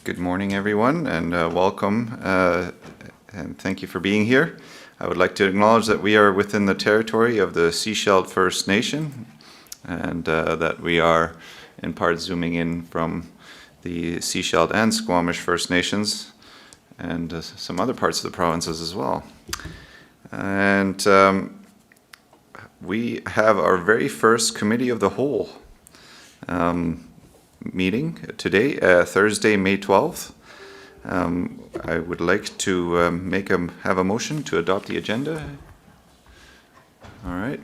Good morning, everyone, and welcome, and thank you for being here. I would like to acknowledge that we are within the territory of the Sechelt First Nation, and that we are in part zooming in from the Sechelt and Squamish First Nations, and some other parts of the provinces as well. And we have our very first Committee of the Whole meeting today, Thursday, May 12th. I would like to have a motion to adopt the agenda. All right,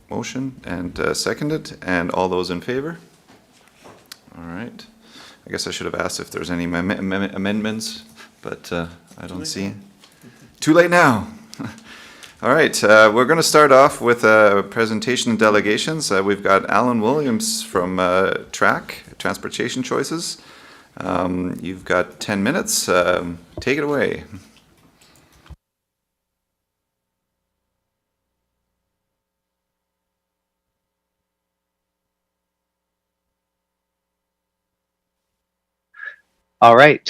motion and seconded, and all those in favor? All right. I guess I should have asked if there's any amendments, but I don't see. Too late now. All right, we're going to start off with a presentation of delegations. We've got Alan Williams from TRAC, Transportation Choices. You've got 10 minutes. Take it away. All right,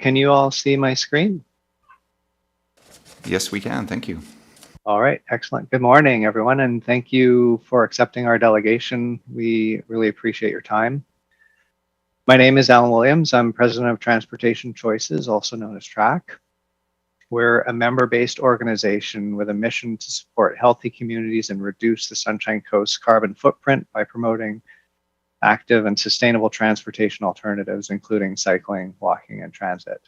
can you all see my screen? Yes, we can. Thank you. All right, excellent. Good morning, everyone, and thank you for accepting our delegation. We really appreciate your time. My name is Alan Williams. I'm president of Transportation Choices, also known as TRAC. We're a member-based organization with a mission to support healthy communities and reduce the Sunshine Coast's carbon footprint by promoting active and sustainable transportation alternatives, including cycling, walking, and transit.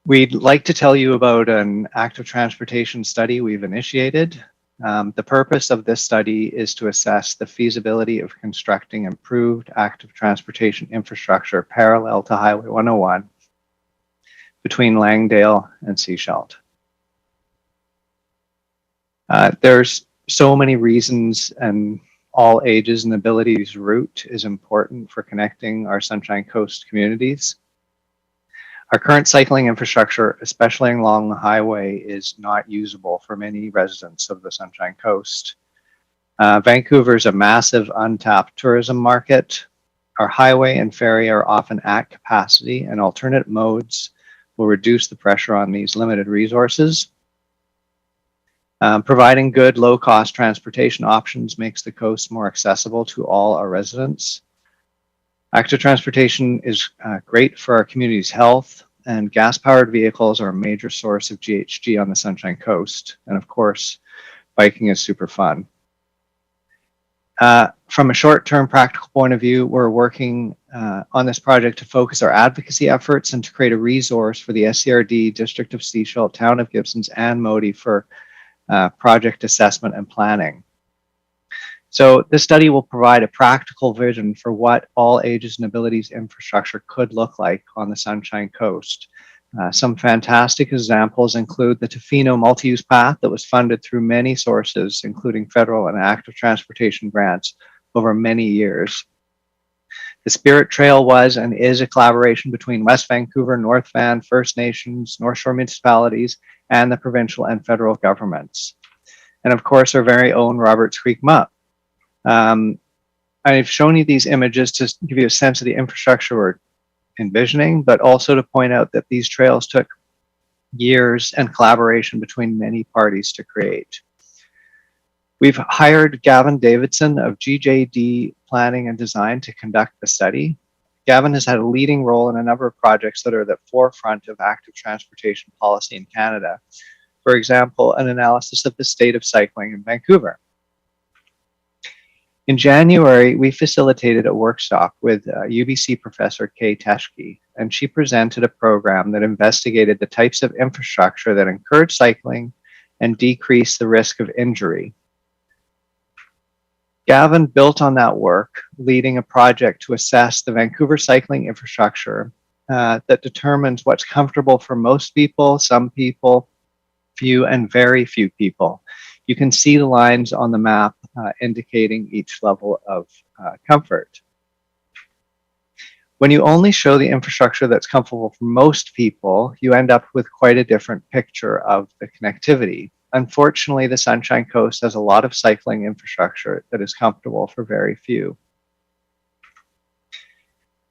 We'd like to tell you about an active transportation study we've initiated. The purpose of this study is to assess the feasibility of constructing improved active transportation infrastructure parallel to Highway 101 between Langdale and Sechelt. There's so many reasons, and all ages and abilities route is important for connecting our Sunshine Coast communities. Our current cycling infrastructure, especially along the highway, is not usable for many residents of the Sunshine Coast. Vancouver is a massive untapped tourism market. Our highway and ferry are often at capacity, and alternate modes will reduce the pressure on these limited resources. Providing good low-cost transportation options makes the coast more accessible to all our residents. Active transportation is great for our community's health, and gas-powered vehicles are a major source of GHG on the Sunshine Coast. And of course, biking is super fun. From a short-term practical point of view, we're working on this project to focus our advocacy efforts and to create a resource for the SCRD, District of Sechelt, Town of Gibsons, and Modi for project assessment and planning. So this study will provide a practical vision for what all ages and abilities infrastructure could look like on the Sunshine Coast. Some fantastic examples include the Tofino multi-use path that was funded through many sources, including federal and active transportation grants over many years. The Spirit Trail was and is a collaboration between West Vancouver, North Van, First Nations, North Shore municipalities, and the provincial and federal governments. And of course, our very own Roberts Creek MUP. I've shown you these images to give you a sense of the infrastructure we're envisioning, but also to point out that these trails took years and collaboration between many parties to create. We've hired Gavin Davidson of GJD Planning and Design to conduct the study. Gavin has had a leading role in a number of projects that are at the forefront of active transportation policy in Canada. For example, an analysis of the state of cycling in Vancouver. In January, we facilitated a workshop with UBC professor Kay Teschke, and she presented a program that investigated the types of infrastructure that encourage cycling and decrease the risk of injury. Gavin built on that work, leading a project to assess the Vancouver cycling infrastructure that determines what's comfortable for most people, some people, few, and very few people. You can see the lines on the map indicating each level of comfort. When you only show the infrastructure that's comfortable for most people, you end up with quite a different picture of the connectivity. Unfortunately, the Sunshine Coast has a lot of cycling infrastructure that is comfortable for very few.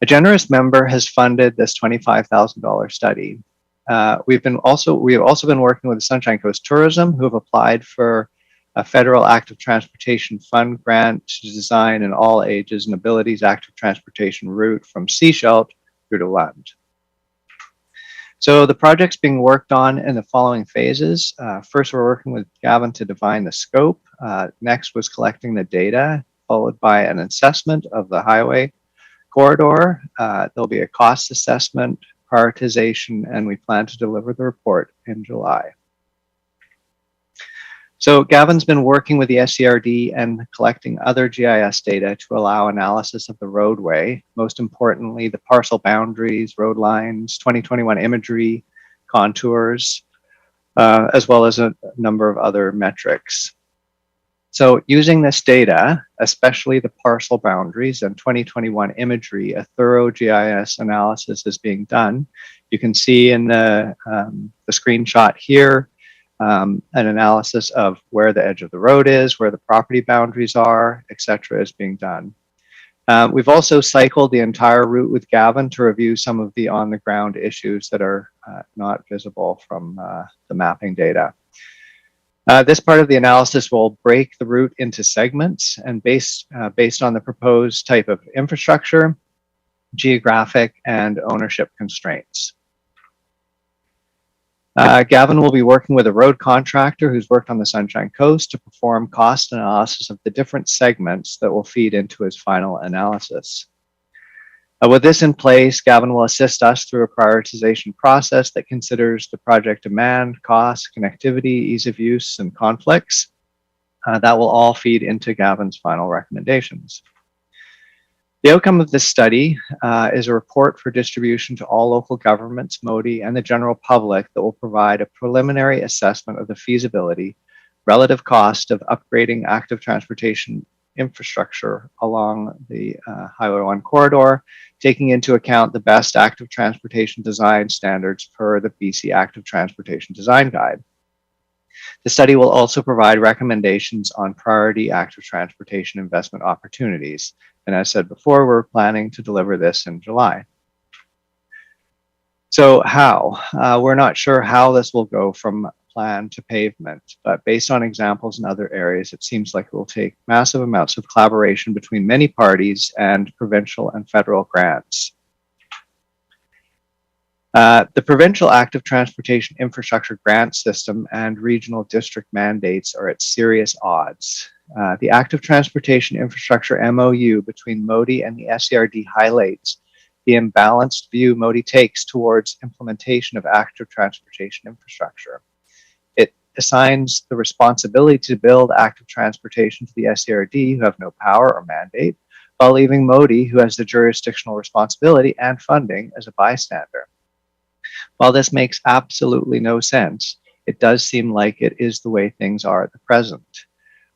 A generous member has funded this $25,000 study. We have also been working with the Sunshine Coast Tourism, who have applied for a federal active transportation fund grant to design an all ages and abilities active transportation route from Seashelt through to Lund. So the project's being worked on in the following phases. First, we're working with Gavin to define the scope. Next was collecting the data, followed by an assessment of the highway corridor. There'll be a cost assessment, prioritization, and we plan to deliver the report in July. So Gavin's been working with the SCRD and collecting other GIS data to allow analysis of the roadway, most importantly, the parcel boundaries, road lines, 2021 imagery, contours, as well as a number of other metrics. So using this data, especially the parcel boundaries and 2021 imagery, a thorough GIS analysis is being done. You can see in the screenshot here, an analysis of where the edge of the road is, where the property boundaries are, etc. is being done. We've also cycled the entire route with Gavin to review some of the on-the-ground issues that are not visible from the mapping data. This part of the analysis will break the route into segments and based on the proposed type of infrastructure, geographic, and ownership constraints. Gavin will be working with a road contractor who's worked on the Sunshine Coast to perform cost analysis of the different segments that will feed into his final analysis. With this in place, Gavin will assist us through a prioritization process that considers the project demand, cost, connectivity, ease of use, and conflicts. That will all feed into Gavin's final recommendations. The outcome of this study is a report for distribution to all local governments, MODI, and the general public that will provide a preliminary assessment of the feasibility, relative cost of upgrading active transportation infrastructure along the Highway 1 corridor, taking into account the best active transportation design standards per the BC Active Transportation Design Guide. The study will also provide recommendations on priority active transportation investment opportunities. And as said before, we're planning to deliver this in July. So how? We're not sure how this will go from plan to pavement, but based on examples in other areas, it seems like it will take massive amounts of collaboration between many parties and provincial and federal grants. The provincial active transportation infrastructure grant system and regional district mandates are at serious odds. The active transportation infrastructure MOU between MODI and the SCRD highlights the imbalanced view MODI takes towards implementation of active transportation infrastructure. It assigns the responsibility to build active transportation to the SCRD, who have no power or mandate, while leaving MODI, who has the jurisdictional responsibility and funding, as a bystander. While this makes absolutely no sense, it does seem like it is the way things are at the present.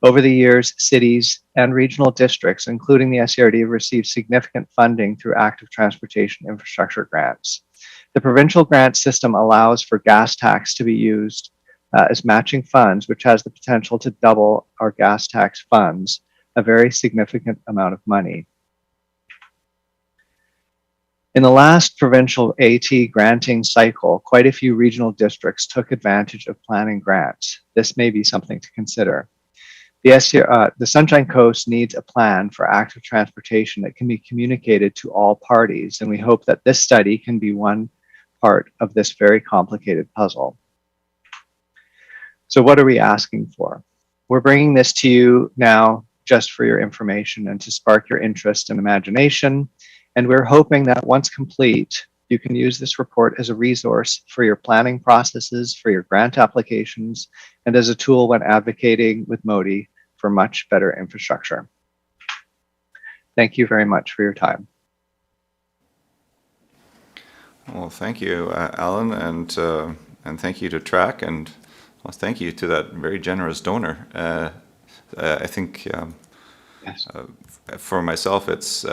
Over the years, cities and regional districts, including the SCRD, have received significant funding through active transportation infrastructure grants. The provincial grant system allows for gas tax to be used as matching funds, which has the potential to double our gas tax funds, a very significant amount of money. In the last provincial AT granting cycle, quite a few regional districts took advantage of planning grants. This may be something to consider. The Sunshine Coast needs a plan for active transportation that can be communicated to all parties, and we hope that this study can be one part of this very complicated puzzle. So what are we asking for? We're bringing this to you now just for your information and to spark your interest and imagination. And we're hoping that once complete, you can use this report as a resource for your planning processes, for your grant applications, and as a tool when advocating with MODI for much better infrastructure. Thank you very much for your time. Well, thank you, Alan, and thank you to TRAC, and well, thank you to that very generous donor. I think Yes. For myself, it's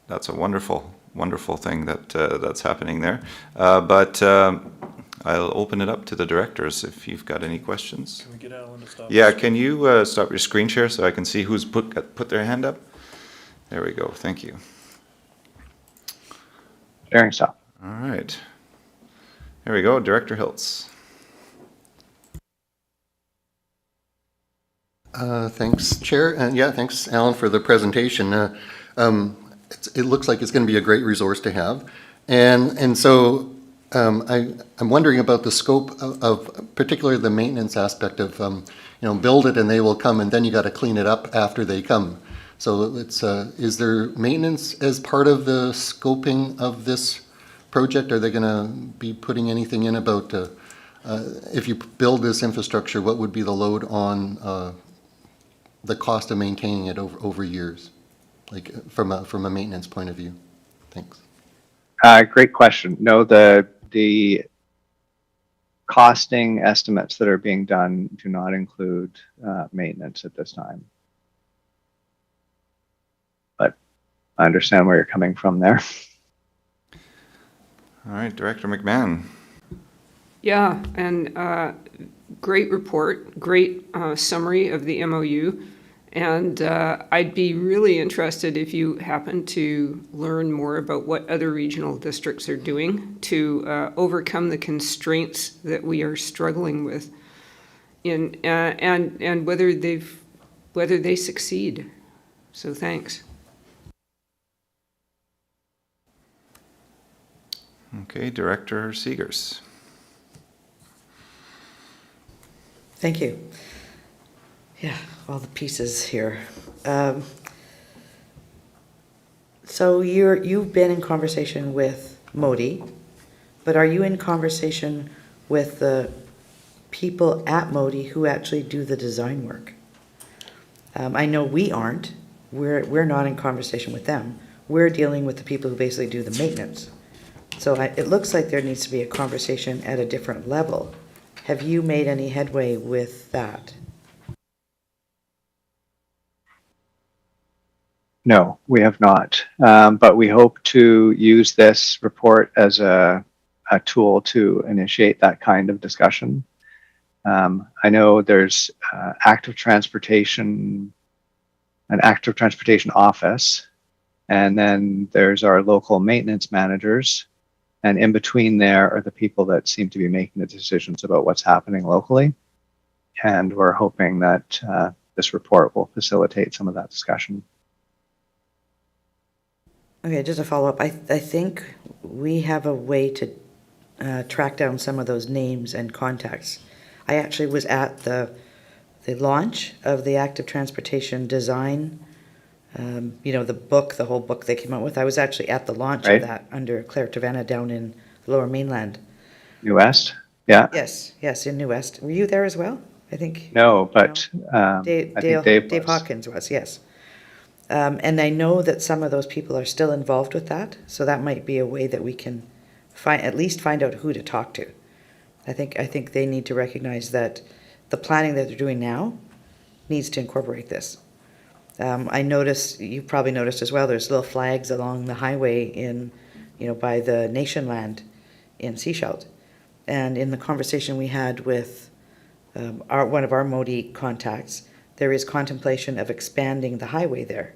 that's a wonderful thing that's happening there. But I'll open it up to the directors if you've got any questions. Can we get Alan to stop? Yeah, can you stop your screen share so I can see who's put their hand up? There we go. Thank you. Bearing stop. All right. There we go, Director Hiltz. Thanks, Chair. And yeah, thanks, Alan, for the presentation. It looks like it's going to be a great resource to have. And so I'm wondering about the scope of particularly the maintenance aspect of, build it and they will come, and then you got to clean it up after they come. So is there maintenance as part of the scoping of this project? Are they going to be putting anything in about if you build this infrastructure, what would be the load on the cost of maintaining it over years, like from a maintenance point of view? Thanks. Great question. No, the costing estimates that are being done do not include maintenance at this time. But I understand where you're coming from there. All right, Director McMahon. Yeah, and great report, great summary of the MOU. And I'd be really interested if you happen to learn more about what other regional districts are doing to overcome the constraints that we are struggling with, and whether they succeed. So thanks. Okay, Director Seegers. Thank you. Yeah, all the pieces here. So you've been in conversation with Modi, but are you in conversation with the people at Modi who actually do the design work? I know we aren't. We're not in conversation with them. We're dealing with the people who basically do the maintenance. So it looks like there needs to be a conversation at a different level. Have you made any headway with that? No, we have not. But we hope to use this report as a tool to initiate that kind of discussion. I know there's an active transportation office, and then there's our local maintenance managers. And in between there are the people that seem to be making the decisions about what's happening locally. And we're hoping that this report will facilitate some of that discussion. Okay, just a follow-up. I think we have a way to track down some of those names and contacts. I actually was at the launch of the active transportation design, the whole book they came out with. I was actually at the launch of that under Claire Tavanna down in the Lower Mainland. New West? Yeah. Yes, in New West. Were you there as well? I think. No, but I think Dave was. Hawkins was, yes. And I know that some of those people are still involved with that, so that might be a way that we can at least find out who to talk to. I think they need to recognize that the planning that they're doing now needs to incorporate this. I noticed, you probably noticed as well, there's little flags along the highway by the Nation land in Seashelt. And in the conversation we had with one of our Modi contacts, there is contemplation of expanding the highway there.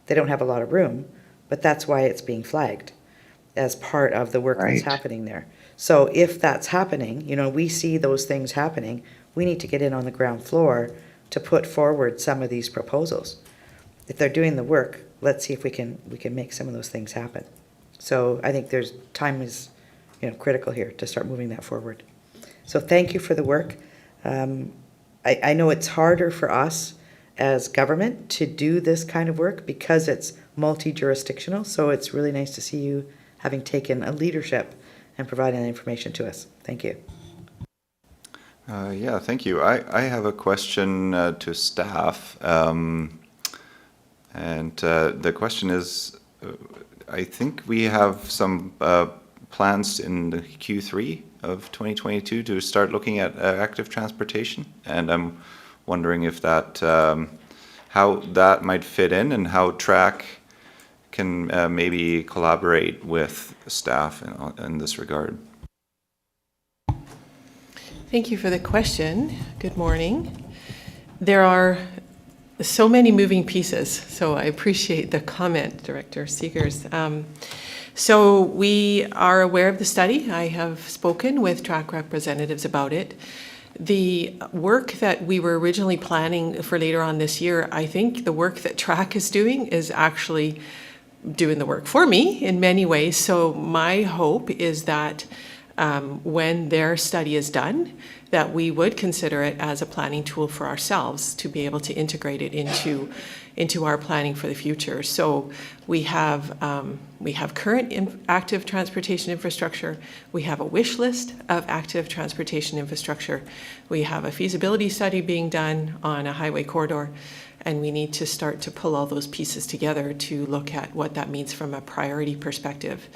They don't have a lot of room, but that's why it's being flagged as part of the work that's happening there. So if that's happening, we see those things happening, we need to get in on the ground floor to put forward some of these proposals. If they're doing the work, let's see if we can make some of those things happen. So I think time is critical here to start moving that forward. So thank you for the work. I know it's harder for us as government to do this kind of work because it's multi-jurisdictional. So it's really nice to see you having taken a leadership and providing that information to us. Thank you. Yeah, thank you. I have a question to staff. And the question is, I think we have some plans in the Q3 of 2022 to start looking at active transportation. And I'm wondering if that, how that might fit in and how TRAC can maybe collaborate with staff in this regard. Thank you for the question. Good morning. There are so many moving pieces, so I appreciate the comment, Director Seegers. So we are aware of the study. I have spoken with track representatives about it. The work that we were originally planning for later on this year, I think the work that track is doing is actually doing the work for me in many ways. So my hope is that when their study is done, that we would consider it as a planning tool for ourselves to be able to integrate it into our planning for the future. So we have current active transportation infrastructure. We have a wish list of active transportation infrastructure. We have a feasibility study being done on a highway corridor, and we need to start to pull all those pieces together to look at what that means from a priority perspective,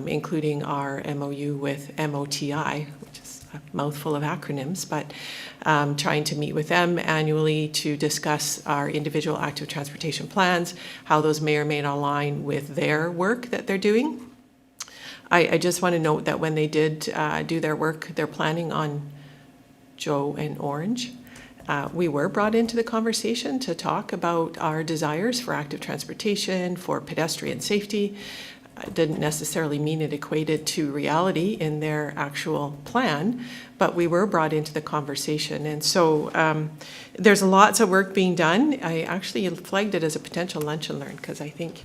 including our MOU with MOTI, which is a mouthful of acronyms, but trying to meet with them annually to discuss our individual active transportation plans, how those may or may not align with their work that they're doing. I just want to note that when they did do their work, they're planning on Joe and Orange. We were brought into the conversation to talk about our desires for active transportation, for pedestrian safety. It didn't necessarily mean it equated to reality in their actual plan, but we were brought into the conversation. And so there's lots of work being done. I actually flagged it as a potential lunch and learn because I think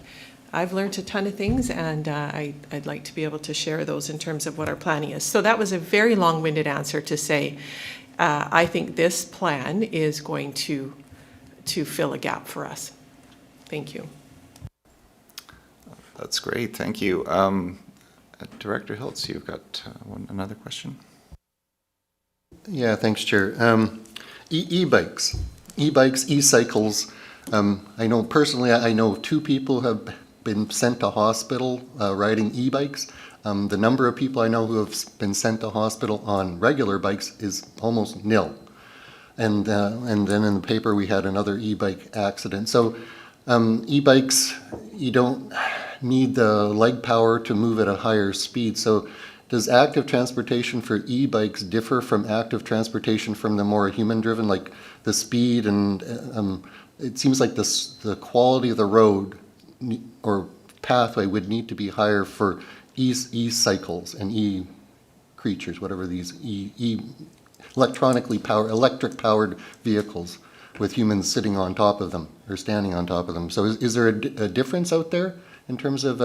I've learned a ton of things, and I'd like to be able to share those in terms of what our planning is. So that was a very long-winded answer to say, I think this plan is going to fill a gap for us. Thank you. That's great, thank you. Director Hiltz, you've got another question? Yeah, thanks, Chair. E-bikes, e-cycles. I know personally, I know 2 people have been sent to hospital riding e-bikes. The number of people I know who have been sent to hospital on regular bikes is almost nil. And then in the paper we had another e-bike accident. So e-bikes, you don't need the leg power to move at a higher speed. So does active transportation for e-bikes differ from active transportation from the more human-driven, like the speed and it seems like the quality of the road or pathway would need to be higher for e-cycles and e-creatures, whatever these electric powered vehicles with humans sitting on top of them or standing on top of them. So is there a difference out there in terms of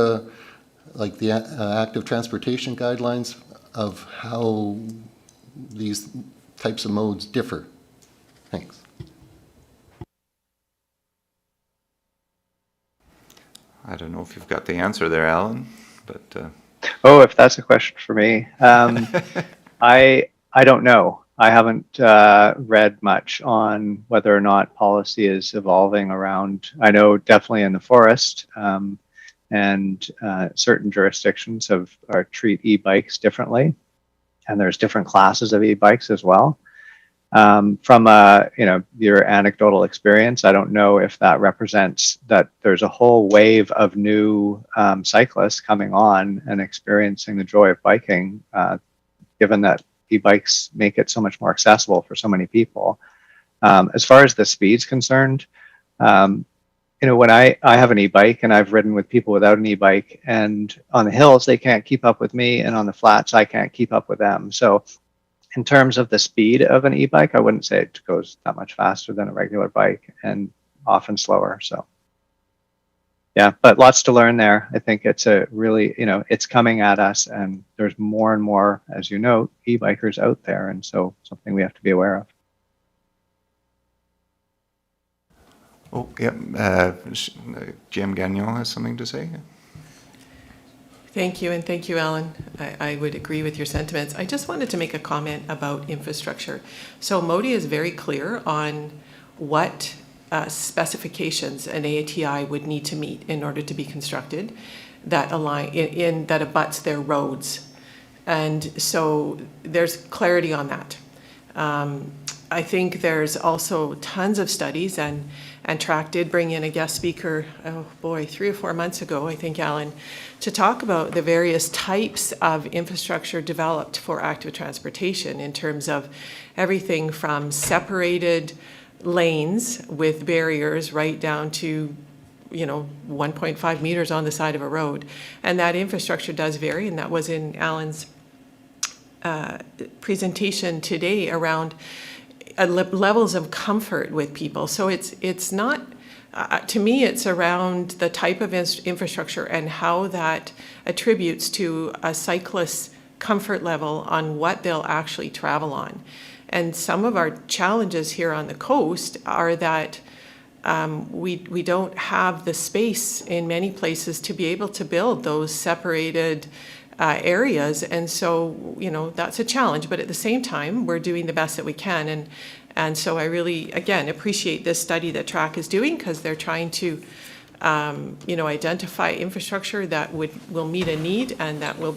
like the active transportation guidelines of how these types of modes differ? Thanks. I don't know if you've got the answer there, Alan, but... Oh, if that's a question for me. I don't know. I haven't read much on whether or not policy is evolving around. I know definitely in the forest and certain jurisdictions treat e-bikes differently, and there's different classes of e-bikes as well. From your anecdotal experience, I don't know if that represents that there's a whole wave of new cyclists coming on and experiencing the joy of biking, given that e-bikes make it so much more accessible for so many people. As far as the speed's concerned, when I have an e-bike and I've ridden with people without an e-bike, and on the hills they can't keep up with me, and on the flats I can't keep up with them. So in terms of the speed of an e-bike, I wouldn't say it goes that much faster than a regular bike, and often slower. So yeah, but lots to learn there. I think it's a really, it's coming at us, and there's more and more, as you know, e-bikers out there. And so something we have to be aware of. Oh, yeah, Jim Gagnon has something to say. Thank you, and thank you, Alan. I would agree with your sentiments. I just wanted to make a comment about infrastructure. So MODI is very clear on what specifications an AATI would need to meet in order to be constructed that align that abuts their roads. And so there's clarity on that. I think there's also tons of studies, and TRAC did bring in a guest speaker, 3 or 4 months ago, I think, Alan, to talk about the various types of infrastructure developed for active transportation in terms of everything from separated lanes with barriers right down to 1.5 meters on the side of a road. And that infrastructure does vary, and that was in Alan's presentation today around levels of comfort with people. So it's not, to me, it's around the type of infrastructure and how that attributes to a cyclist's comfort level on what they'll actually travel on. And some of our challenges here on the coast are that we don't have the space in many places to be able to build those separated areas. And so, that's a challenge. But at the same time, we're doing the best that we can. And so I really, again, appreciate this study that TRAC is doing, because they're trying to, identify infrastructure that will meet a need and that will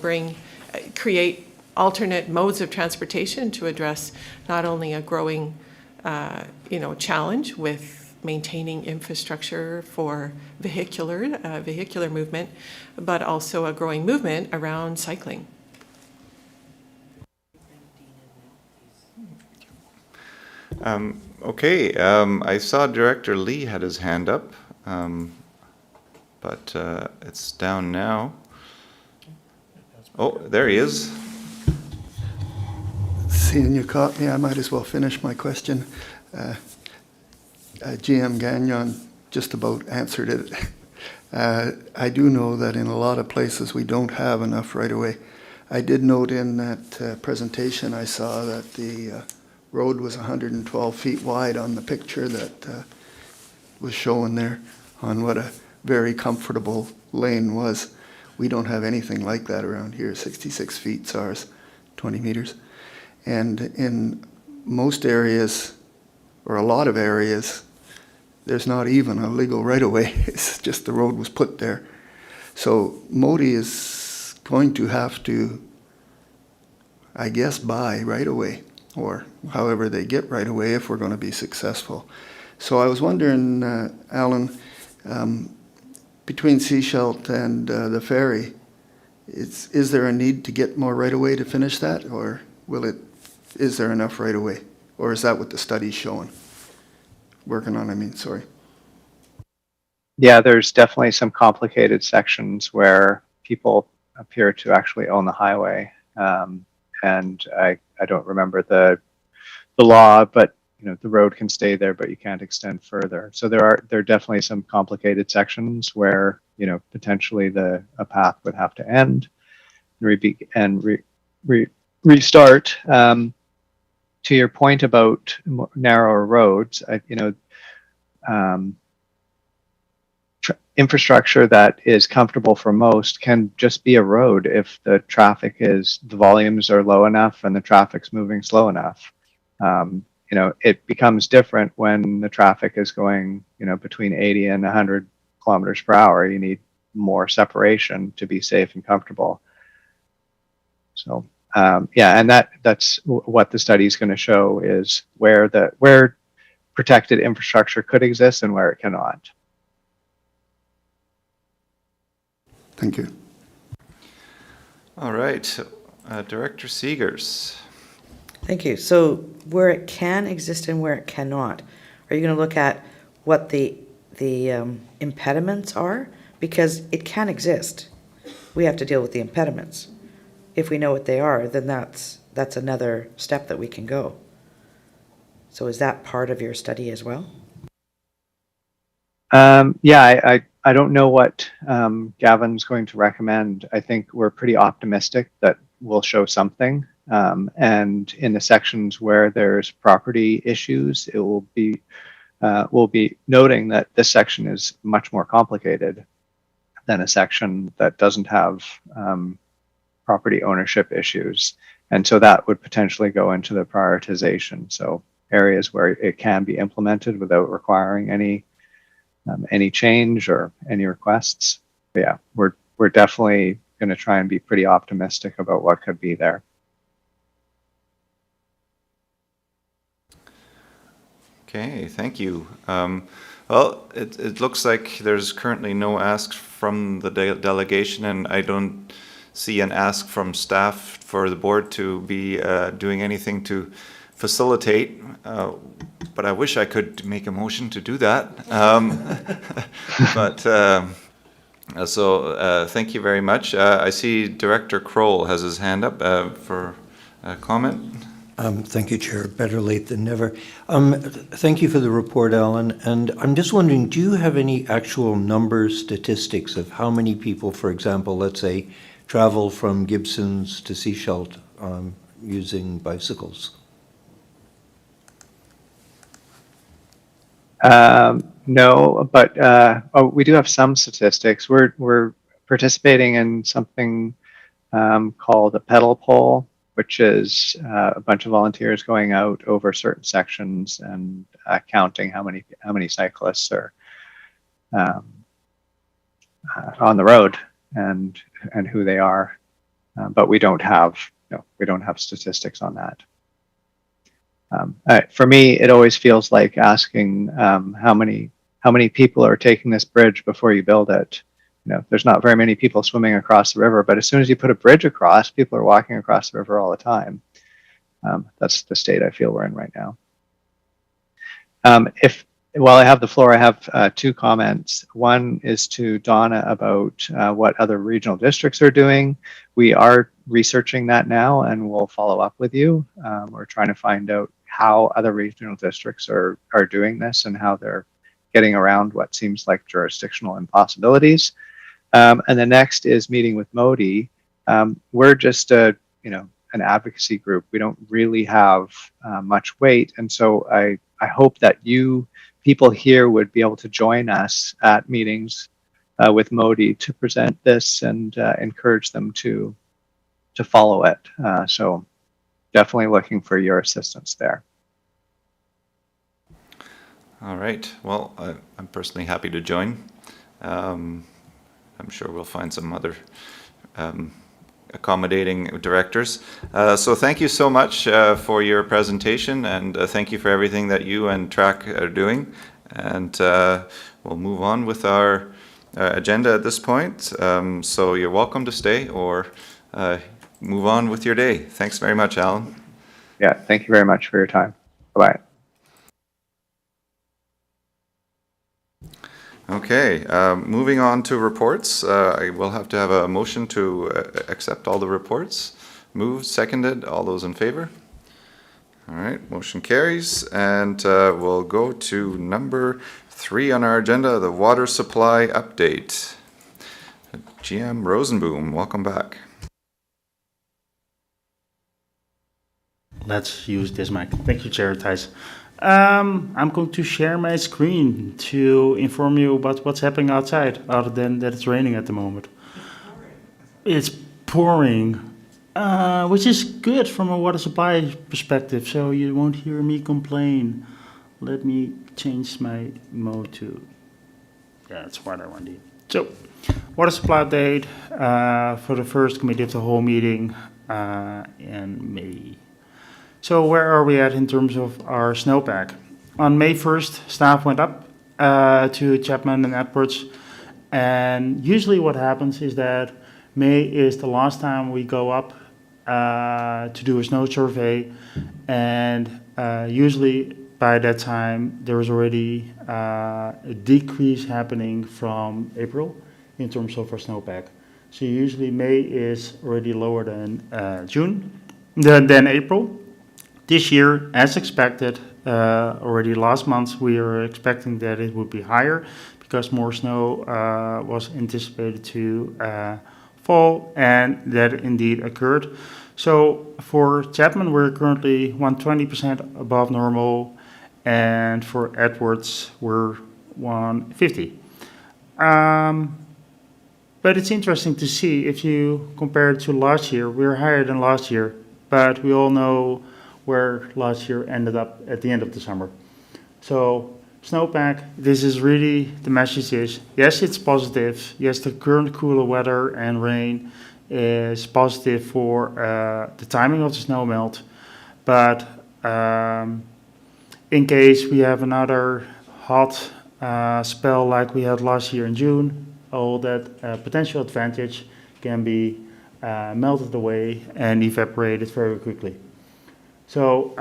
create alternate modes of transportation to address not only a growing, challenge with maintaining infrastructure for vehicular movement, but also a growing movement around cycling. Okay, I saw Director Lee had his hand up, but it's down now. Oh, there he is. Seeing you caught me, I might as well finish my question. GM Gagnon just about answered it. I do know that in a lot of places we don't have enough right-of-way. I did note in that presentation I saw that the road was 112 feet wide on the picture that was shown there on what a very comfortable lane was. We don't have anything like that around here. 66 feet is ours, 20 meters. And in most areas, or a lot of areas, there's not even a legal right-of-way. It's just the road was put there. So Modi is going to have to, I guess, buy right-of-way, or however they get right-of-way if we're going to be successful. So I was wondering, Alan, between Seashelt and the ferry, is there a need to get more right-of-way to finish that, or is there enough right-of-way? Or is that what the study's showing? Working on, sorry. Yeah, there's definitely some complicated sections where people appear to actually own the highway. And I don't remember the law, but the road can stay there, but you can't extend further. So there are definitely some complicated sections where potentially a path would have to end and restart. To your point about narrower roads, infrastructure that is comfortable for most can just be a road if the volumes are low enough and the traffic's moving slow enough. It becomes different when the traffic is going, between 80 and 100 kilometers per hour. You need more separation to be safe and comfortable. So, and that's what the study is going to show, is where protected infrastructure could exist and where it cannot. Thank you. All right, Director Seegers. Thank you. So where it can exist and where it cannot, are you going to look at what the impediments are? Because it can exist. We have to deal with the impediments. If we know what they are, then that's another step that we can go. So is that part of your study as well? I don't know what Gavin's going to recommend. I think we're pretty optimistic that we'll show something. And in the sections where there's property issues, it will be we'll be noting that this section is much more complicated than a section that doesn't have property ownership issues. And so that would potentially go into the prioritization. So areas where it can be implemented without requiring any change or any requests. But yeah, we're definitely going to try and be pretty optimistic about what could be there. Okay, thank you. Well, it looks like there's currently no ask from the delegation, and I don't see an ask from staff for the board to be doing anything to facilitate, but I wish I could make a motion to do that. But thank you very much. I see Director Kroll has his hand up for a comment. Thank you, Chair. Better late than never. Thank you for the report, Alan. And I'm just wondering, do you have any actual numbers, statistics of how many people, for example, let's say, travel from Gibson's to Seashelt using bicycles? No, but we do have some statistics. We're participating in something called a pedal poll, which is a bunch of volunteers going out over certain sections and counting how many cyclists are on the road and who they are. But we don't have statistics on that. For me, it always feels like asking how many people are taking this bridge before you build it. There's not very many people swimming across the river, but as soon as you put a bridge across, people are walking across the river all the time. That's the state I feel we're in right now. While I have the floor, I have two comments. One is to Donna about what other regional districts are doing. We are researching that now, and we'll follow up with you. We're trying to find out how other regional districts are doing this and how they're getting around what seems like jurisdictional impossibilities. And the next is meeting with Modi. We're just an advocacy group. We don't really have much weight, and so I hope that people here would be able to join us at meetings with Modi to present this and encourage them to follow it. So definitely looking for your assistance there. All right. Well, I'm personally happy to join. I'm sure we'll find some other accommodating directors. So thank you so much for your presentation, and thank you for everything that you and TRAC are doing. And we'll move on with our agenda at this point. So you're welcome to stay or move on with your day. Thanks very much, Alan. Yeah, thank you very much for your time. Bye-bye. Okay, moving on to reports. I will have to have a motion to accept all the reports. Moved, seconded, all those in favor? All right, motion carries, and we'll go to number 3 on our agenda, the water supply update. GM Rosenboom, welcome back. Let's use this mic. Thank you, Chair Thijs. I'm going to share my screen to inform you about what's happening outside, other than that it's raining at the moment. It's pouring, which is good from a water supply perspective, so you won't hear me complain. Let me change my mode to, that's what I want to do. So, water supply update for the first committee of the whole meeting in May. So where are we at in terms of our snowpack? On May 1st, staff went up to Chapman and Edwards, and usually what happens is that May is the last time we go up to do a snow survey, and usually by that time there is already a decrease happening from April in terms of our snowpack. So usually May is already lower than than April. This year, as expected, already last month, we were expecting that it would be higher because more snow was anticipated to fall, and that indeed occurred. So for Chapman, we're currently 120% above normal, and for Edwards, we're 150. But it's interesting to see if you compare it to last year, we're higher than last year, but we all know where last year ended up at the end of the summer. So snowpack, this is really, the message is, yes, it's positive. Yes, the current cooler weather and rain is positive for the timing of the snow melt. But in case we have another hot spell like we had last year in June, all that potential advantage can be melted away and evaporated very quickly. So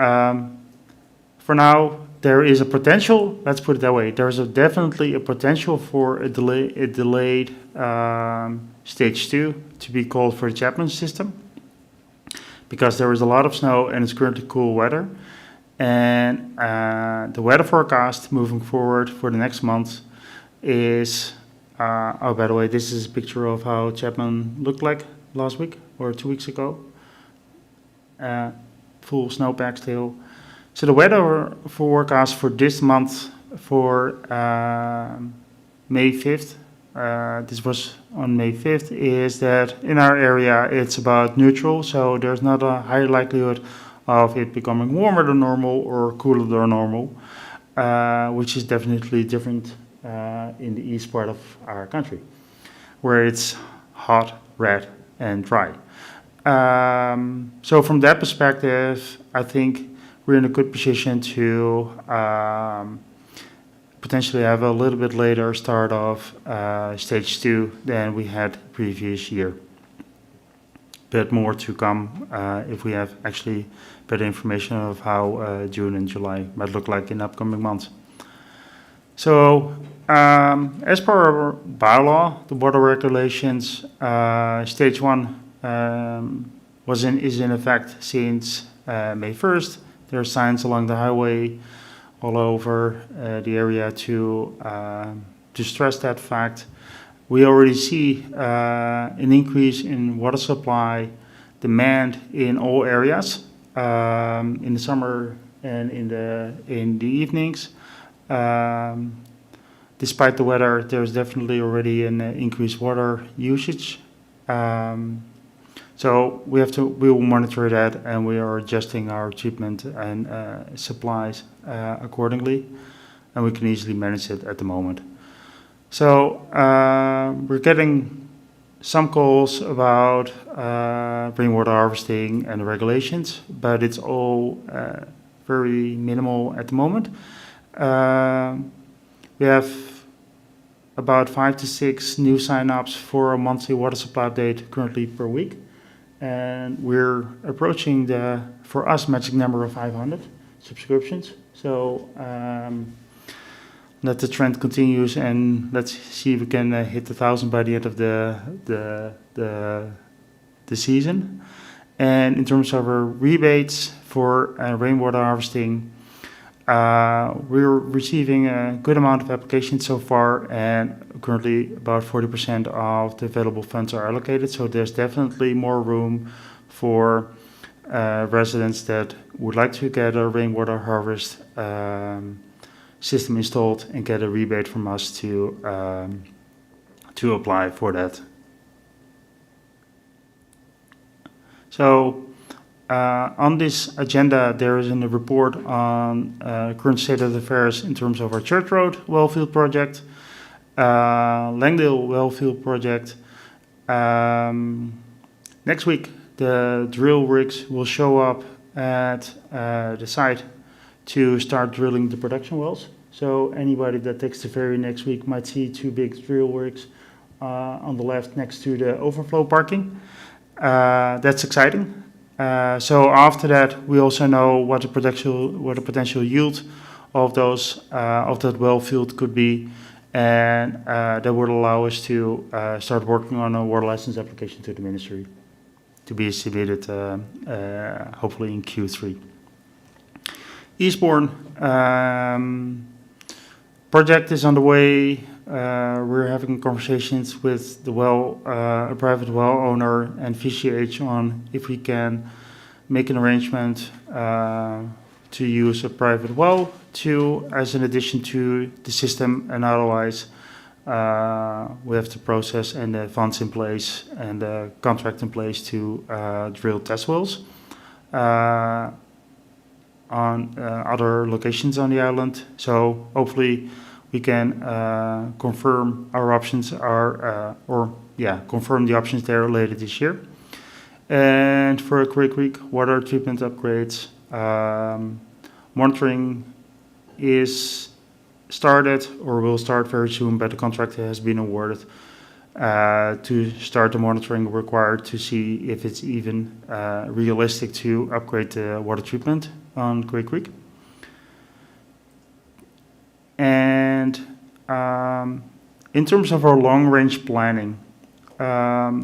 for now, there is a potential, let's put it that way, there is definitely a potential for a delayed stage 2 to be called for the Chapman system, because there is a lot of snow and it's currently cool weather. And the weather forecast moving forward for the next month is, oh, by the way, this is a picture of how Chapman looked like last week or 2 weeks ago. Full snowpack still. So the weather forecast for this month for May 5th, this was on May 5th, is that in our area it's about neutral, so there's not a high likelihood of it becoming warmer than normal or cooler than normal, which is definitely different in the east part of our country, where it's hot, red, and dry. So from that perspective, I think we're in a good position to potentially have a little bit later start of stage 2 than we had previous year. But more to come if we have actually better information of how June and July might look like in upcoming months. So as per our bylaw, the water regulations, stage 1 is in effect since May 1st. There are signs along the highway all over the area to stress that fact. We already see an increase in water supply demand in all areas in the summer and in the evenings. Despite the weather, there's definitely already an increased water usage. So we will monitor that, and we are adjusting our treatment and supplies accordingly, and we can easily manage it at the moment. So we're getting some calls about rainwater harvesting and the regulations, but it's all very minimal at the moment. We have about 5 to 6 new sign-ups for a monthly water supply update currently per week. And we're approaching the, for us, magic number of 500 subscriptions. So let the trend continues, and let's see if we can hit 1,000 by the end of the season. And in terms of our rebates for rainwater harvesting, we're receiving a good amount of applications so far, and currently about 40% of the available funds are allocated. So there's definitely more room for residents that would like to get a rainwater harvest system installed and get a rebate from us to apply for that. So on this agenda, there is a report on current state of affairs in terms of our Church Road wellfield project, Langdale wellfield project. Next week, the drill rigs will show up at the site to start drilling the production wells. So anybody that takes the ferry next week might see 2 big drill rigs on the left next to the overflow parking. That's exciting. So after that, we also know what the potential yield of that well field could be, and that would allow us to start working on a water license application to the ministry to be submitted hopefully in Q3. Eastbourne project is on the way. We're having conversations with the a private well owner and VCH on if we can make an arrangement to use a private well as an addition to the system, and otherwise we have the process and the funds in place and the contract in place to drill test wells on other locations on the island. So hopefully we can confirm our options confirm the options there later this year. And for Creek Creek water treatment upgrades, monitoring is started or will start very soon, but the contract has been awarded. to start the monitoring required to see if it's even realistic to upgrade the water treatment on Great Creek. And in terms of our long-range planning, I'm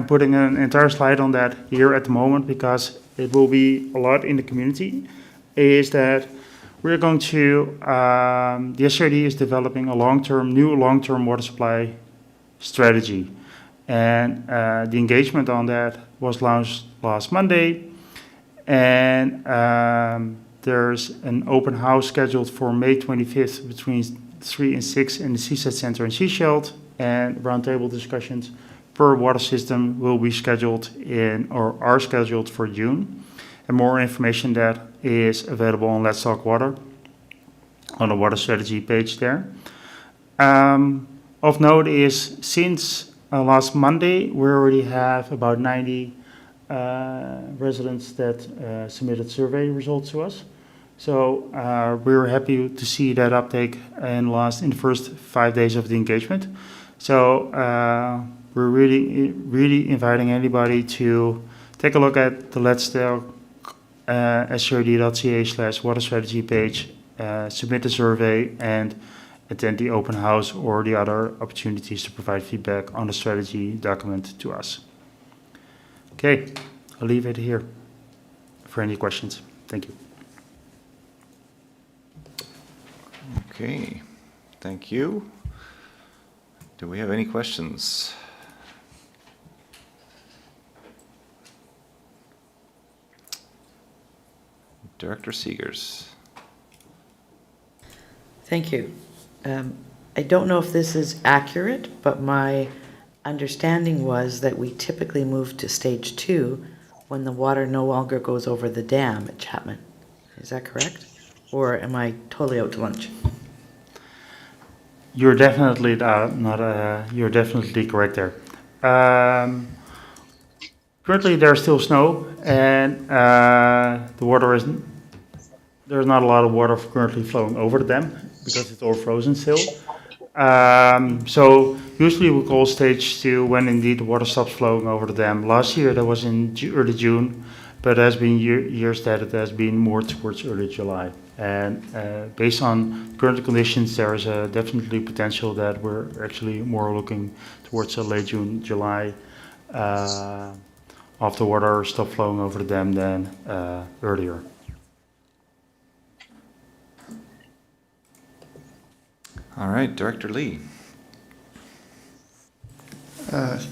putting an entire slide on that here at the moment because it will be a lot in the community, is that we're going to, the SRD is developing a new long-term water supply strategy. And the engagement on that was launched last Monday. And there's an open house scheduled for May 25th between 3 and 6 in the Seaside Center in Seasheld. And roundtable discussions per water system will be scheduled are scheduled for June. And more information that is available on Let's Talk Water on the water strategy page there. Of note is since last Monday, we already have about 90 residents that submitted survey results to us. So we were happy to see that uptake in the first 5 days of the engagement. So we're really inviting anybody to take a look at the Let's Talk srd.ca/water strategy page, submit the survey, and attend the open house or the other opportunities to provide feedback on the strategy document to us. Okay, I'll leave it here for any questions. Thank you. Okay, thank you. Do we have any questions? Director Seegers. Thank you. I don't know if this is accurate, but my understanding was that we typically move to stage 2 when the water no longer goes over the dam at Chapman. Is that correct? Or am I totally out to lunch? You're definitely you're definitely correct there. Currently, there's still snow, and the water isn't. There's not a lot of water currently flowing over the dam because it's all frozen still. So usually we call stage 2 when indeed the water stops flowing over the dam. Last year that was in early June, but there has been years that it has been more towards early July. And based on current conditions, there is definitely potential that we're actually more looking towards late June, July, of the water stop flowing over the dam than earlier. All right, Director Lee.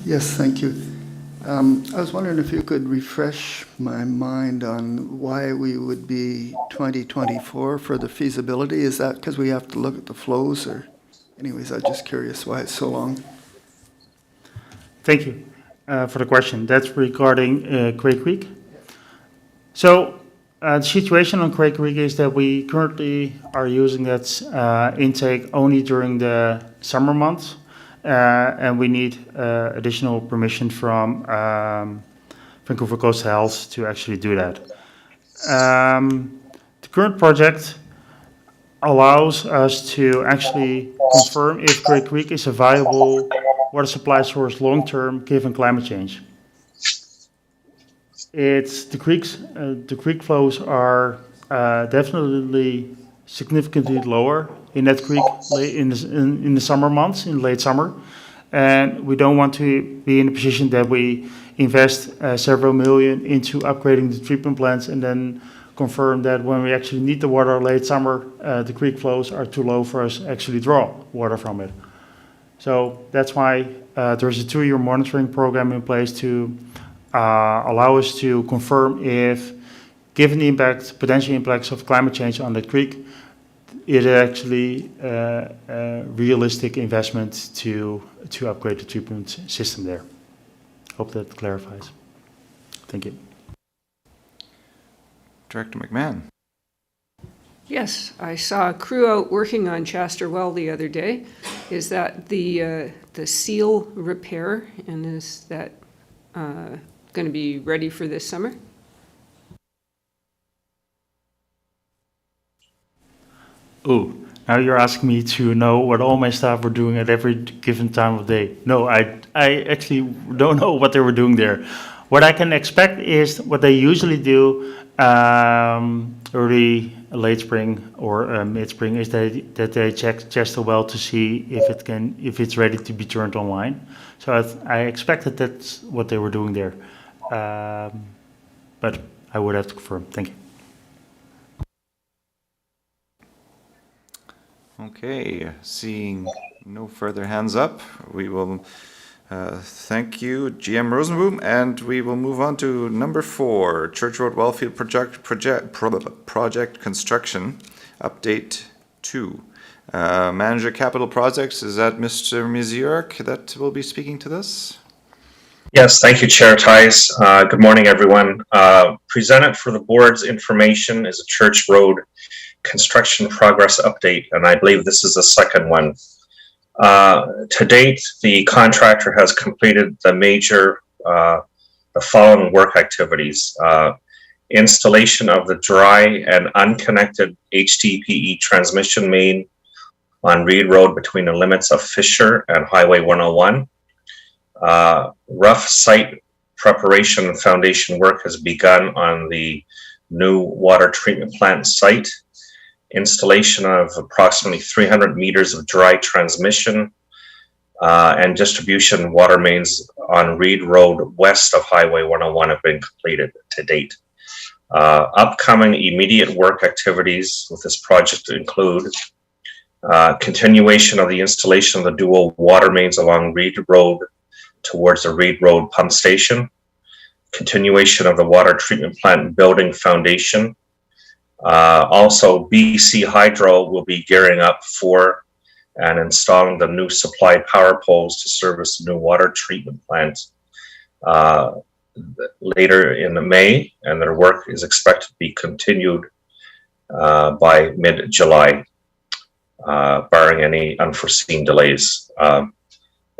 Yes, thank you. I was wondering if you could refresh my mind on why we would be 2024 for the feasibility. Is that because we have to look at the flows, or anyways, I'm just curious why it's so long. Thank you for the question. That's regarding Craig Creek. So the situation on Craig Creek is that we currently are using that intake only during the summer months. And we need additional permission from Vancouver Coastal Health to actually do that. The current project allows us to actually confirm if Great Creek is a viable water supply source long-term given climate change. The creek flows are definitely significantly lower in that creek in the summer months, in late summer. And we don't want to be in a position that we invest several million into upgrading the treatment plants and then confirm that when we actually need the water late summer, the creek flows are too low for us to actually draw water from it. So that's why there's a 2-year monitoring program in place to allow us to confirm if, given the potential impacts of climate change on that creek, it is actually a realistic investment to upgrade the treatment system there. Hope that clarifies. Thank you. Director McMahon. Yes, I saw a crew out working on Chester Well the other day. Is that the seal repair, and is that going to be ready for this summer? Oh, Now you're asking me to know what all my staff were doing at every given time of day. No, I actually don't know what they were doing there. What I can expect is what they usually do early, late spring or mid spring is that they check the well to see if it's ready to be turned online. So I expect that that's what they were doing there, but I would have to confirm. Thank you. Okay, seeing no further hands up, we will thank you, GM Rosenboom, and we will move on to number 4, Church Road Wellfield project construction, update 2. Manager Capital Projects, is that Mr. Miziurek that will be speaking to this? Yes, thank you, Chair Tice. Good morning, everyone. Presented for the board's information is a Church Road construction progress update, and I believe this is the second one. To date, the contractor has completed the following work activities. Installation of the dry and unconnected HDPE transmission main on Reed Road between the limits of Fisher and Highway 101. Rough site preparation and foundation work has begun on the new water treatment plant site. Installation of approximately 300 meters of dry transmission and distribution water mains on Reed Road west of Highway 101 have been completed to date. Upcoming immediate work activities with this project include continuation of the installation of the dual water mains along Reed Road towards the Reed Road pump station, continuation of the water treatment plant building foundation. Also, BC Hydro will be gearing up for and installing the new supply power poles to service the new water treatment plant later in May, and their work is expected to be continued by mid-July, barring any unforeseen delays.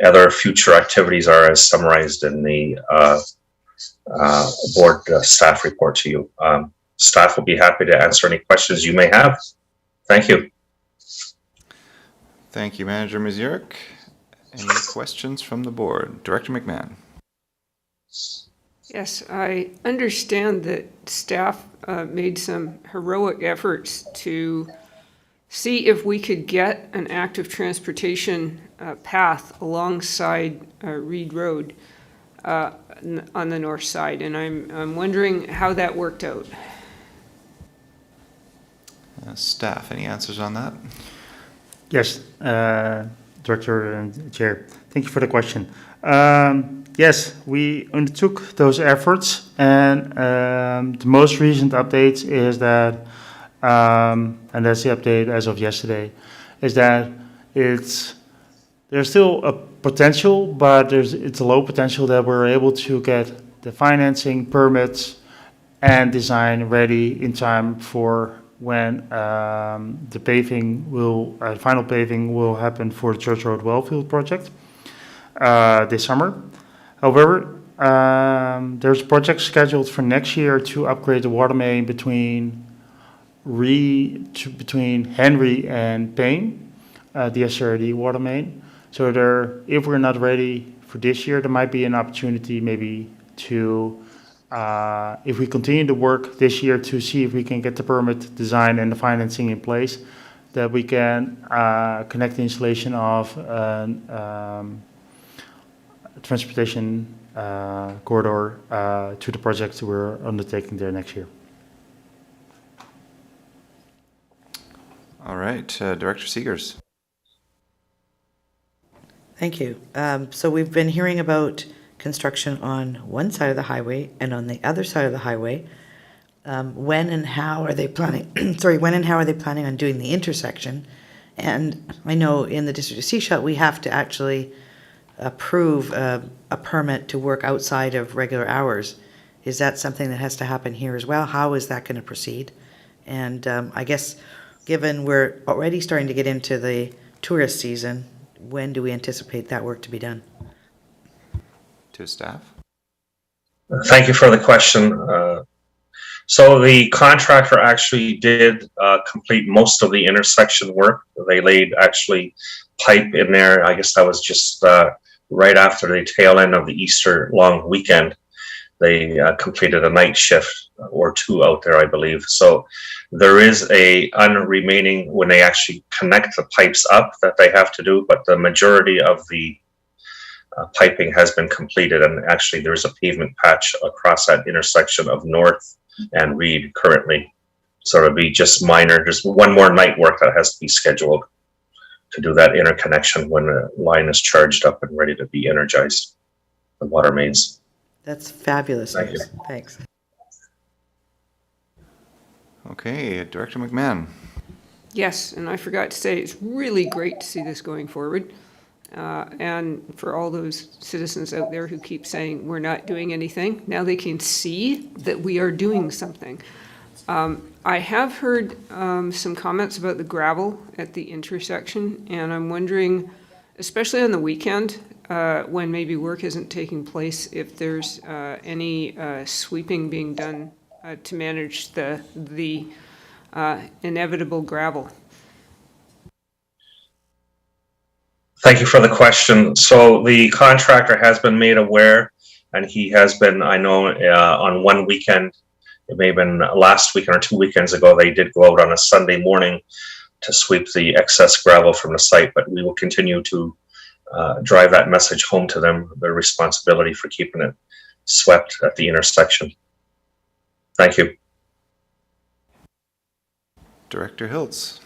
Other future activities are as summarized in the board staff report to you. Staff will be happy to answer any questions you may have. Thank you. Thank you, Manager Miziurek. Any questions from the board? Director McMahon. Yes, I understand that staff made some heroic efforts to see if we could get an active transportation path alongside Reed Road on the north side, and I'm wondering how that worked out. Staff, any answers on that? Yes, Director and Chair, thank you for the question. Yes, we undertook those efforts, and the most recent updates is that, and that's the update as of yesterday, is that there's still a potential, but it's a low potential that we're able to get the financing, permits, and design ready in time for when the final paving will happen for the Church Road Wellfield project this summer. However, there's a project scheduled for next year to upgrade the water main between Henry and Payne, the SRD water main. So if we're not ready for this year, there might be an opportunity maybe to if we continue to work this year to see if we can get the permit design and the financing in place, that we can connect the installation of transportation corridor to the projects we're undertaking there next year. All right, Director Seegers. Thank you. So we've been hearing about construction on one side of the highway and on the other side of the highway. When and how are they planning? When and how are they planning on doing the intersection? And I know in the District of Seashell we have to actually approve a permit to work outside of regular hours. Is that something that has to happen here as well? How is that going to proceed? And I guess given we're already starting to get into the tourist season, when do we anticipate that work to be done? To staff. Thank you for the question. So the contractor actually did complete most of the intersection work. They laid actually pipe in there. I guess that was just right after the tail end of the Easter long weekend. They completed a night shift or two out there, I believe. So there is a remaining when they actually connect the pipes up that they have to do, but the majority of the piping has been completed, and actually there's a pavement patch across that intersection of North and Reed currently. So it'll be just minor, just one more night work that has to be scheduled to do that interconnection when the line is charged up and ready to be energized, the water mains. That's fabulous Thank news. Thanks. Okay, Director McMahon. Yes, and I forgot to say, it's really great to see this going forward. And for all those citizens out there who keep saying we're not doing anything, now they can see that we are doing something. I have heard some comments about the gravel at the intersection, and I'm wondering, especially on the weekend, when maybe work isn't taking place, if there's any sweeping being done to manage the inevitable gravel. Thank you for the question. So the contractor has been made aware, and he has been, I know, on one weekend, it may have been last weekend or 2 weekends ago, they did go out on a Sunday morning to sweep the excess gravel from the site, but we will continue to drive that message home to them, their responsibility for keeping it swept at the intersection. Thank you. Director Hiltz.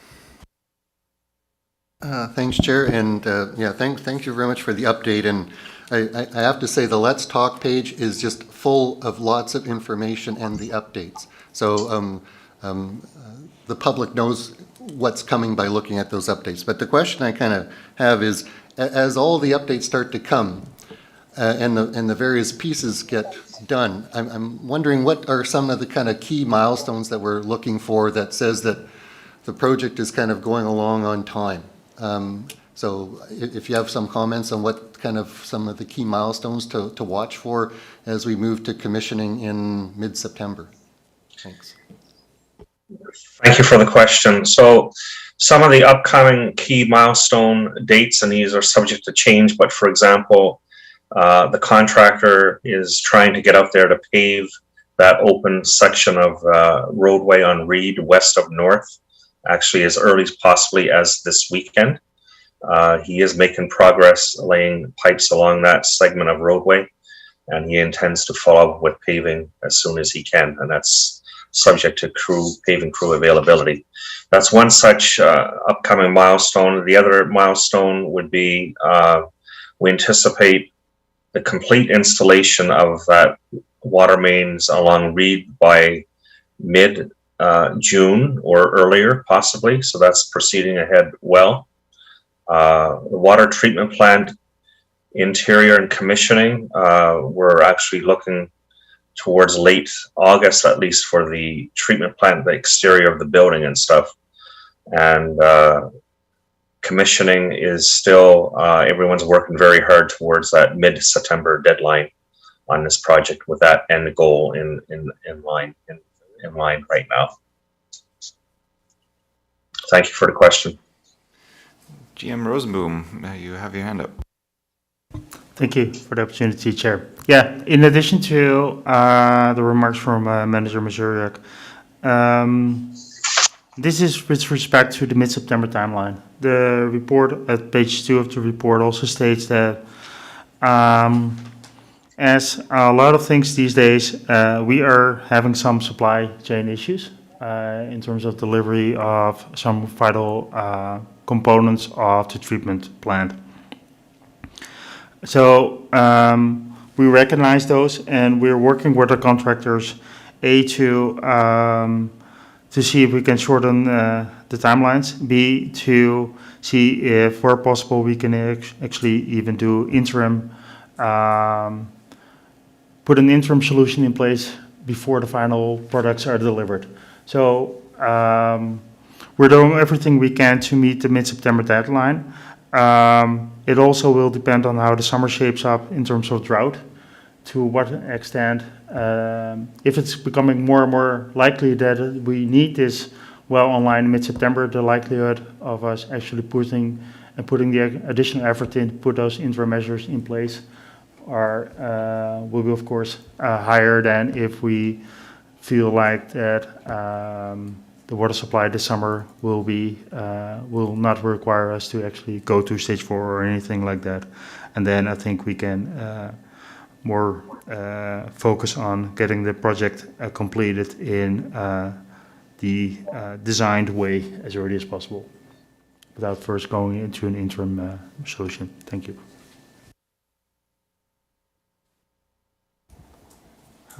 Thanks, Chair, and yeah, thank you very much for the update. And I have to say the Let's Talk page is just full of lots of information and the updates. So the public knows what's coming by looking at those updates. But the question I kind of have is, as all the updates start to come and the various pieces get done, I'm wondering what are some of the kind of key milestones that we're looking for that says that the project is kind of going along on time. So if you have some comments on what kind of some of the key milestones to watch for as we move to commissioning in mid-September. Thanks. Thank you for the question. So some of the upcoming key milestone dates, and these are subject to change, but for example, the contractor is trying to get out there to pave that open section of roadway on Reed west of North, actually as early as possibly as this weekend. He is making progress laying pipes along that segment of roadway, and he intends to follow up with paving as soon as he can, and that's subject to paving crew availability. That's one such upcoming milestone. The other milestone would be we anticipate the complete installation of that water mains along Reed by mid-June or earlier, possibly. So that's proceeding ahead well. The water treatment plant interior and commissioning, we're actually looking towards late August, at least, for the treatment plant, the exterior of the building and stuff. And commissioning is still, everyone's working very hard towards that mid-September deadline on this project, with that end goal in line right now. Thank you for the question. GM Rosenboom, you have your hand up. Thank you for the opportunity, Chair. Yeah, in addition to the remarks from Manager Mazuriak, this is with respect to the mid-September timeline. The report at page 2 of the report also states that as a lot of things these days, we are having some supply chain issues in terms of delivery of some vital components of the treatment plant. So we recognize those, and we're working with our contractors, to see if we can shorten the timelines, B, to see if where possible we can actually even do interim, put an interim solution in place before the final products are delivered. So we're doing everything we can to meet the mid-September deadline. It also will depend on how the summer shapes up in terms of drought, to what extent if it's becoming more and more likely that we need this well online in mid-September, the likelihood of us actually putting the additional effort in to put those interim measures in place will be, of course, higher than if we feel like that the water supply this summer will not require us to actually go to stage 4 or anything like that. And then I think we can more focus on getting the project completed in the designed way as early as possible, without first going into an interim solution. Thank you.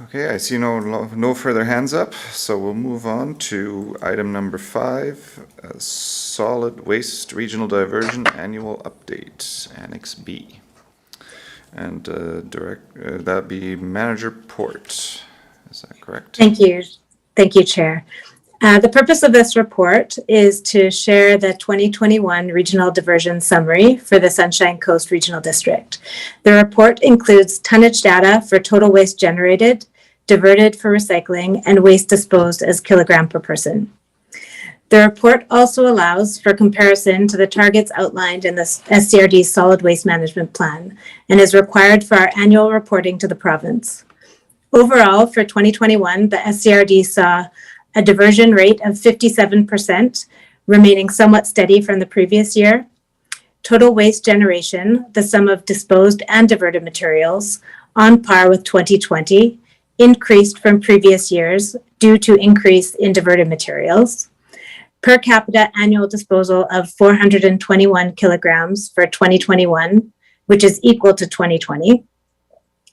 Okay, I see no further hands up, so we'll move on to item number 5, Solid Waste Regional Diversion Annual Update, Annex B. And that'd be Manager Port. Is that correct? Thank you. Thank you, Chair. The purpose of this report is to share the 2021 Regional Diversion Summary for the Sunshine Coast Regional District. The report includes tonnage data for total waste generated, diverted for recycling, and waste disposed as kilogram per person. The report also allows for comparison to the targets outlined in the SCRD's Solid Waste Management Plan and is required for our annual reporting to the province. Overall, for 2021, the SCRD saw a diversion rate of 57%, remaining somewhat steady from the previous year. Total waste generation, the sum of disposed and diverted materials, on par with 2020, increased from previous years due to increase in diverted materials. Per capita annual disposal of 421 kilograms for 2021, which is equal to 2020.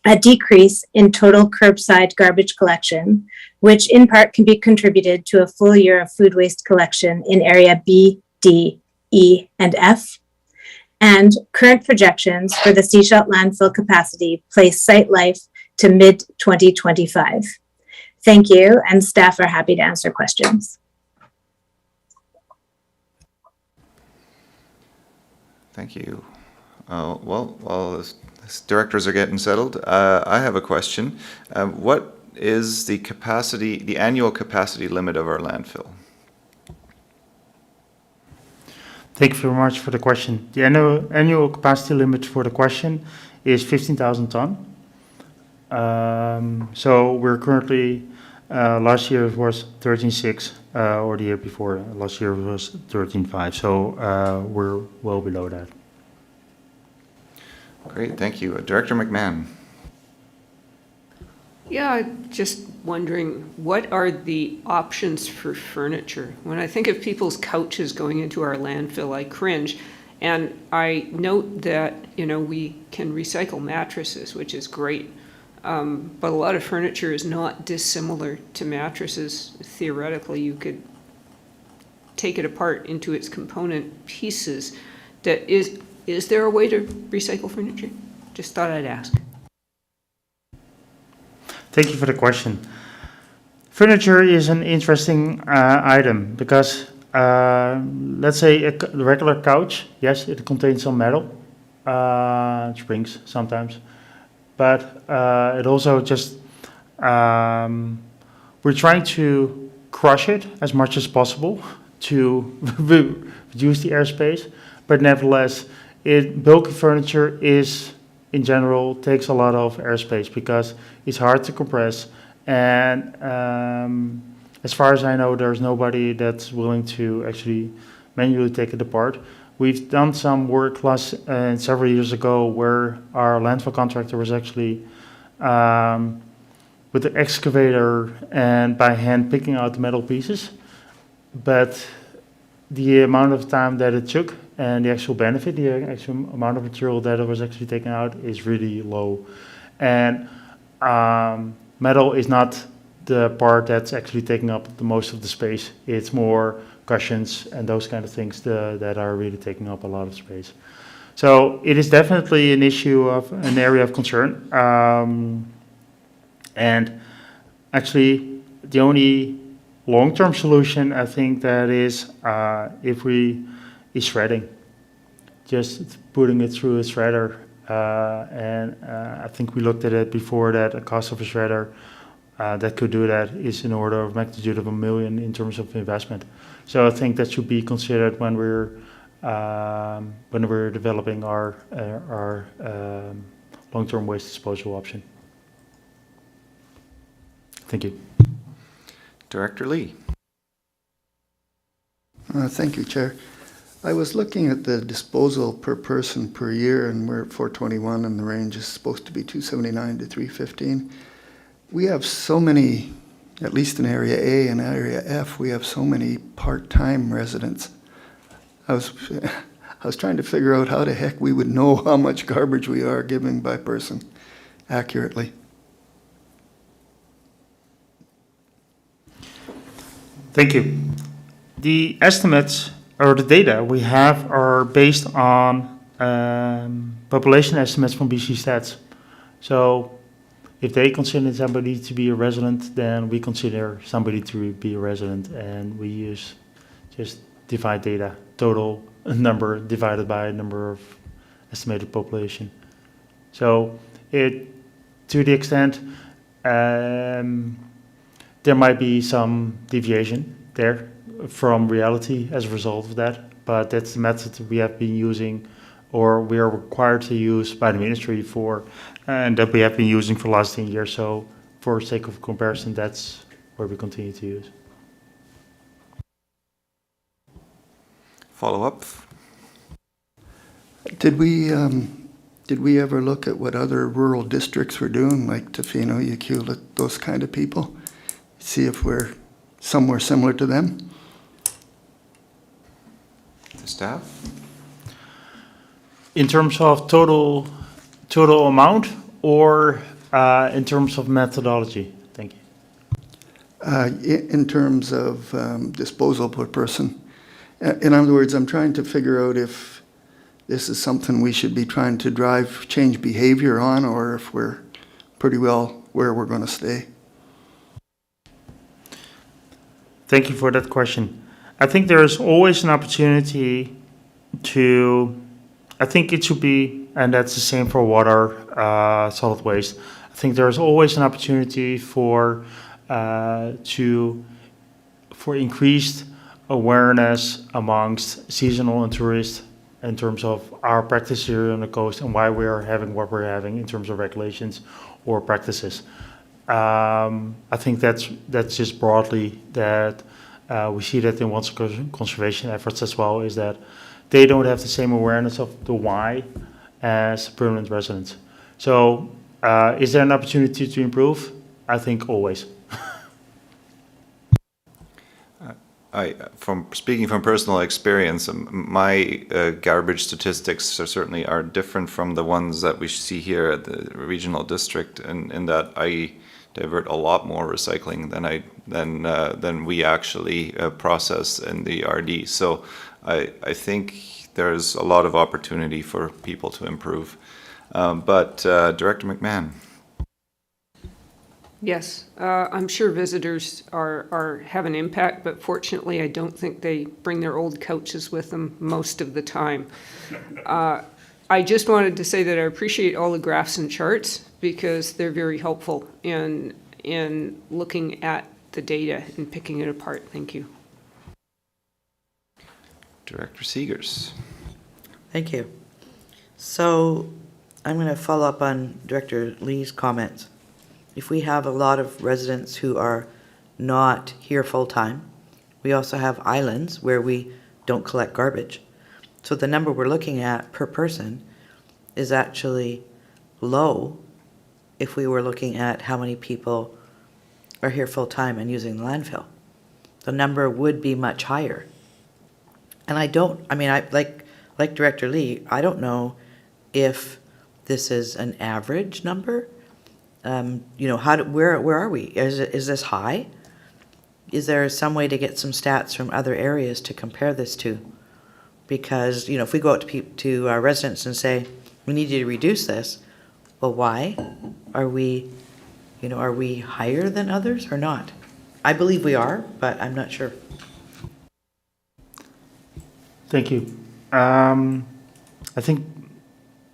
A decrease in total curbside garbage collection, which in part can be contributed to a full year of food waste collection in area B, D, E, and F. And current projections for the Seashell landfill capacity place site life to mid-2025. Thank you, and staff are happy to answer questions. Thank you. Well, while the directors are getting settled, I have a question. What is the annual capacity limit of our landfill? Thank you very much for the question. The annual capacity limit for the question is 15,000 ton. So we're currently, last year it was 13.6, or the year before, last year it was 13.5. So we're well below that. Great, thank you. Director McMahon. Yeah, just wondering, what are the options for furniture? When I think of people's couches going into our landfill, I cringe. And I note that, we can recycle mattresses, which is great. But a lot of furniture is not dissimilar to mattresses. Theoretically, you could take it apart into its component pieces. Is there a way to recycle furniture? Just thought I'd ask. Thank you for the question. Furniture is an interesting item because, let's say a regular couch, yes, it contains some metal, springs sometimes, but it also just, we're trying to crush it as much as possible to reduce the airspace, but nevertheless, bulky furniture is, in general, takes a lot of airspace because it's hard to compress, and as far as I know, there's nobody that's willing to actually manually take it apart. We've done some work several years ago where our landfill contractor was actually with the excavator and by hand picking out the metal pieces, but the amount of time that it took and the actual benefit, the actual amount of material that was actually taken out is really low. And metal is not the part that's actually taking up the most of the space. It's more cushions and those kind of things that are really taking up a lot of space. So it is definitely an issue of an area of concern. And actually, the only long-term solution, I think, that is is shredding. Just putting it through a shredder And I think we looked at it before that a cost of a shredder that could do that is in order of magnitude of $1 million in terms of investment. So I think that should be considered when we're developing our long-term waste disposal option. Thank you. Director Lee. Thank you, Chair. I was looking at the disposal per person per year, and we're at 421, and the range is supposed to be 279 to 315. We have so many, at least in Area A and Area F, we have so many part-time residents. I was trying to figure out how the heck we would know how much garbage we are giving by person accurately. Thank you. The estimates or the data we have are based on population estimates from BC Stats. So if they consider somebody to be a resident, then we consider somebody to be a resident, and we use just divide data, total number divided by number of estimated population. So to the extent there might be some deviation there from reality as a result of that, but that's the method we have been using, or we are required to use by the ministry for, and that we have been using for the last 10 years. So for sake of comparison, that's where we continue to use. Follow up. Did we ever look at what other rural districts were doing, like Tofino, Ucluelet, those kind of people? See if we're somewhere similar to them? The staff. In terms of total amount, or in terms of methodology? Thank you. In terms of disposal per person. In other words, I'm trying to figure out if this is something we should be trying to change behavior on, or if we're pretty well where we're going to stay. Thank you for that question. I think there is always an opportunity I think it should be, and that's the same for water, solid waste. I think there is always an opportunity for increased awareness amongst seasonal and tourists in terms of our practice here on the coast and why we are having what we're having in terms of regulations or practices. I think that's just broadly that we see that in water conservation efforts as well, is that they don't have the same awareness of the why as permanent residents. So is there an opportunity to improve? I think always. Speaking from personal experience, my garbage statistics certainly are different from the ones that we see here at the regional district, in that I divert a lot more recycling than we actually process in the RD. So I think there's a lot of opportunity for people to improve. But Director McMahon. Yes, I'm sure visitors have an impact, but fortunately I don't think they bring their old couches with them most of the time. I just wanted to say that I appreciate all the graphs and charts because they're very helpful in looking at the data and picking it apart. Thank you. Director Seegers. Thank you. So I'm going to follow up on Director Lee's comments. If we have a lot of residents who are not here full-time, we also have islands where we don't collect garbage. So the number we're looking at per person is actually low if we were looking at how many people are here full-time and using the landfill. The number would be much higher. And I like Director Lee, I don't know if this is an average number. Where are we? Is this high? Is there some way to get some stats from other areas to compare this to? Because, if we go out to our residents and say, we need you to reduce this, well, why? Are we higher than others or not? I believe we are, but I'm not sure. Thank you. I think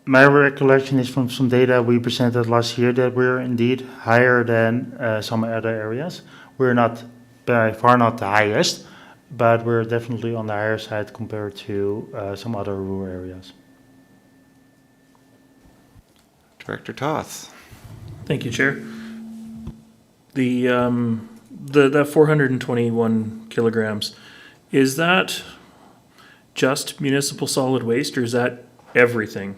My recollection is from some data we presented last year that we're indeed higher than some other areas. We're not by far not the highest, but we're definitely on the higher side compared to some other rural areas. Director Toth. Thank you, Chair. The 421 kilograms, is that just municipal solid waste, or is that everything?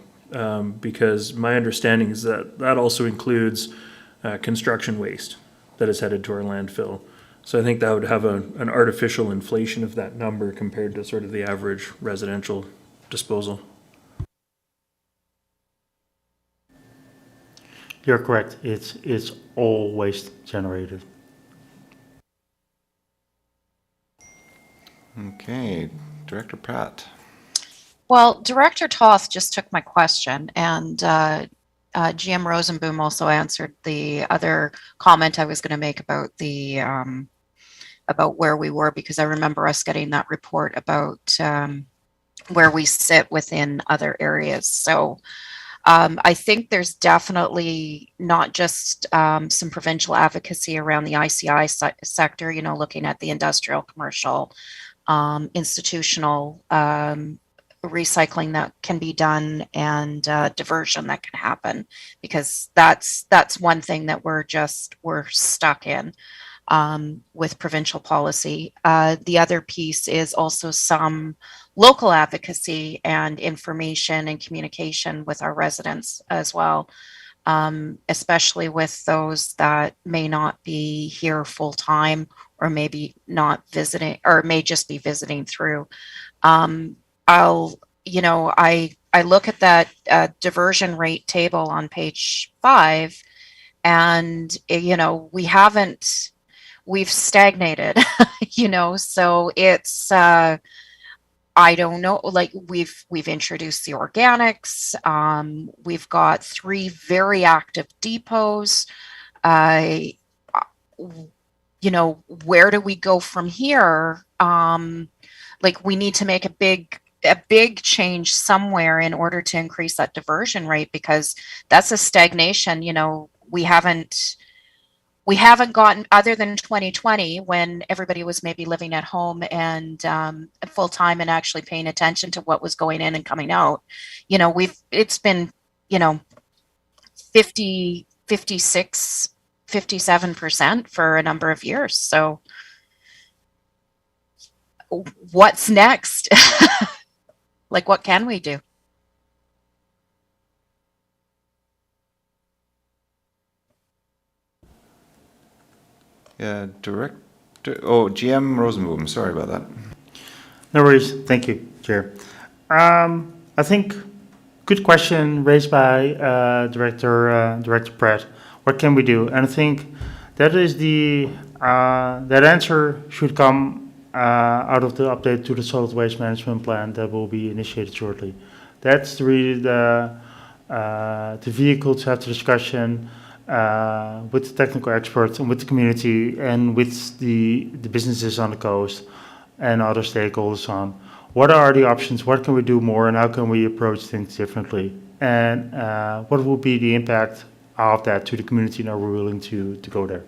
Because my understanding is that that also includes construction waste that is headed to our landfill. So I think that would have an artificial inflation of that number compared to sort of the average residential disposal. You're correct. It's all waste generated. Okay, Director Pratt. Well, Director Toth just took my question, and GM Rosenboom also answered the other comment I was going to make about the about where we were, because I remember us getting that report about where we sit within other areas. So I think there's definitely not just some provincial advocacy around the ICI sector, you know, looking at the industrial, commercial, institutional recycling that can be done, and diversion that can happen, because that's one thing that we're stuck in with provincial policy. The other piece is also some local advocacy and information and communication with our residents as well, especially with those that may not be here full time, or maybe not visiting, or may just be visiting through. I look at that diversion rate table on page 5, and we've stagnated, so it's I don't know, like we've introduced the organics. We've got 3 very active depots. Where do we go from here? We need to make a big change somewhere in order to increase that diversion rate, because that's a stagnation. We haven't gotten, other than 2020, when everybody was maybe living at home and full time and actually paying attention to what was going in and coming out. It's been 50, 56, 57% for a number of years. So what's next? What can we do? Yeah, GM Rosenboom, sorry about that. No worries. Thank you, Chair. I think good question raised by Director Pratt. What can we do? And I think that is that answer should come out of the update to the solid waste management plan that will be initiated shortly. That's really the vehicle to have the discussion with the technical experts and with the community and with the businesses on the coast and other stakeholders on what are the options, what can we do more, and how can we approach things differently, and what will be the impact of that to the community, and are we willing to go there.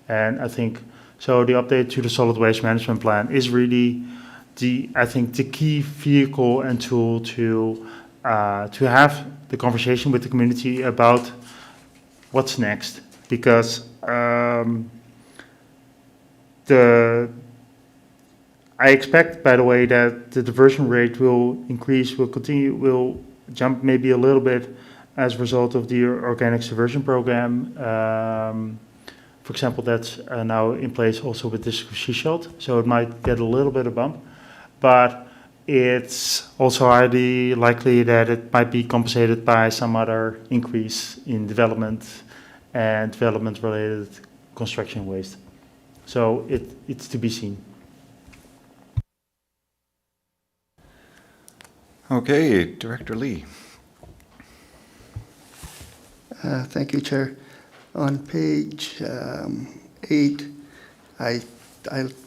And I think so the update to the solid waste management plan is really the key vehicle and tool to have the conversation with the community about what's next, because I expect, by the way, that the diversion rate will increase, will jump maybe a little bit as a result of the organics diversion program. For example, that's now in place also with this sea salt, so it might get a little bit of bump, but it's also highly likely that it might be compensated by some other increase in development and development-related construction waste. So it's to be seen. Okay, Director Lee. Thank you, Chair. On page 8, I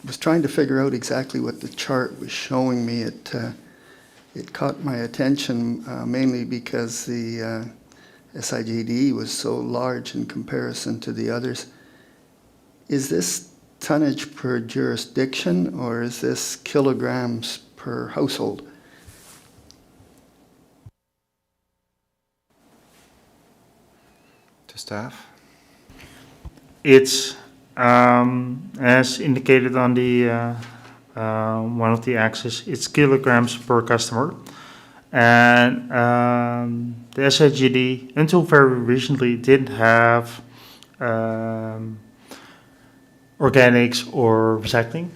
was trying to figure out exactly what the chart was showing me. it caught my attention mainly because the SIGD was so large in comparison to the others. Is this tonnage per jurisdiction, or is this kilograms per household? To staff? It's, as indicated on the one of the axes, it's kilograms per customer. And the SIGD, until very recently, didn't have organics or recycling,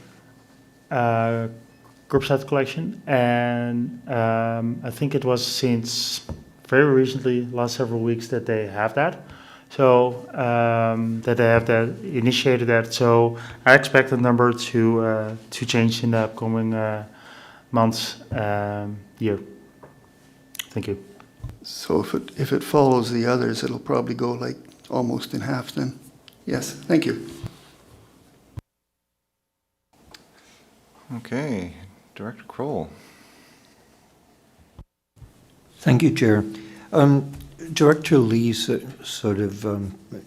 curbside collection. And I think it was since very recently, last several weeks, that they have that. So that they have that initiated that. So I expect the number to change in the upcoming months, year. Thank you. So if it follows the others, it'll probably go like almost in half then. Yes, thank you. Okay, Director Kroll. Thank you, Chair. Director Lee sort of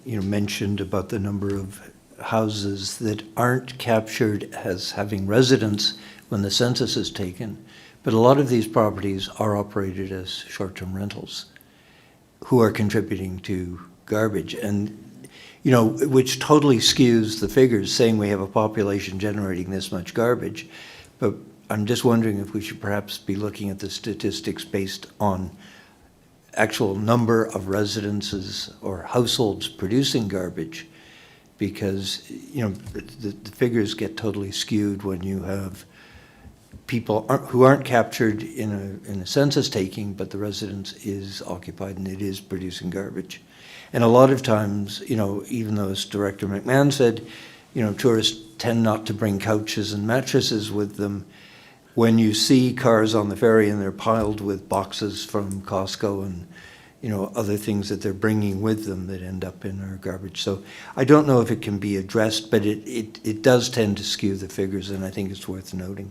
mentioned about the number of houses that aren't captured as having residents when the census is taken, but a lot of these properties are operated as short-term rentals who are contributing to garbage, and which totally skews the figures, saying we have a population generating this much garbage. But I'm just wondering if we should perhaps be looking at the statistics based on actual number of residences or households producing garbage, because the figures get totally skewed when you have people who aren't captured in a census taking, but the residence is occupied and it is producing garbage. And a lot of times, even though, as Director McMahon said, tourists tend not to bring couches and mattresses with them. When you see cars on the ferry and they're piled with boxes from Costco and other things that they're bringing with them that end up in our garbage. So I don't know if it can be addressed, but it does tend to skew the figures, and I think it's worth noting.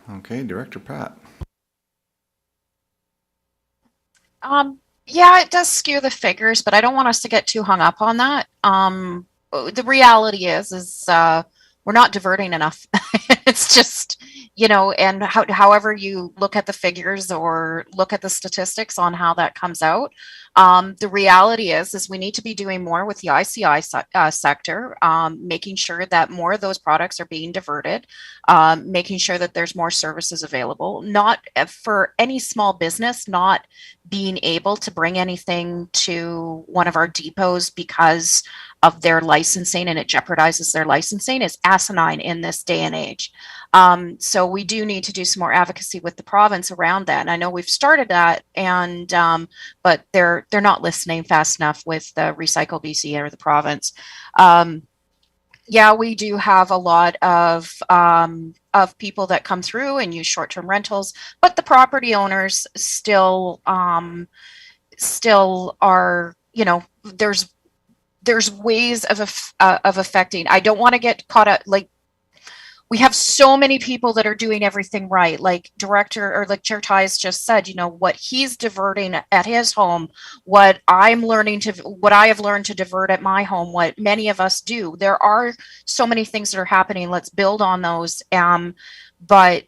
Okay, Director Pratt. Yeah, it does skew the figures, but I don't want us to get too hung up on that. The reality is we're not diverting enough. It's just, and however you look at the figures or look at the statistics on how that comes out, the reality is we need to be doing more with the ICI sector, making sure that more of those products are being diverted, making sure that there's more services available, not for any small business, not being able to bring anything to one of our depots because of their licensing and it jeopardizes their licensing is asinine in this day and age. So we do need to do some more advocacy with the province around that. And I know we've started that, and but they're not listening fast enough with the Recycle BC or the province. Yeah, we do have a lot of people that come through and use short-term rentals, but the property owners still are, there's ways of affecting. I don't want to get caught up, like, we have so many people that are doing everything right, like Chair Ties just said, what he's diverting at his home, what I have learned to divert at my home, what many of us do. There are so many things that are happening. Let's build on those. But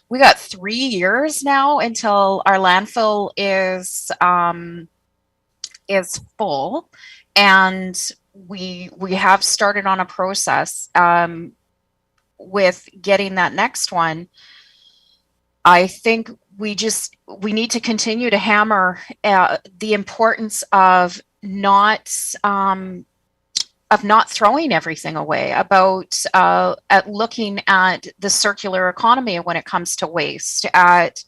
we got 3 years now until our landfill is full, and we have started on a process with getting that next one. I think we need to continue to hammer the importance of not throwing everything away, about at looking at the circular economy when it comes to waste, at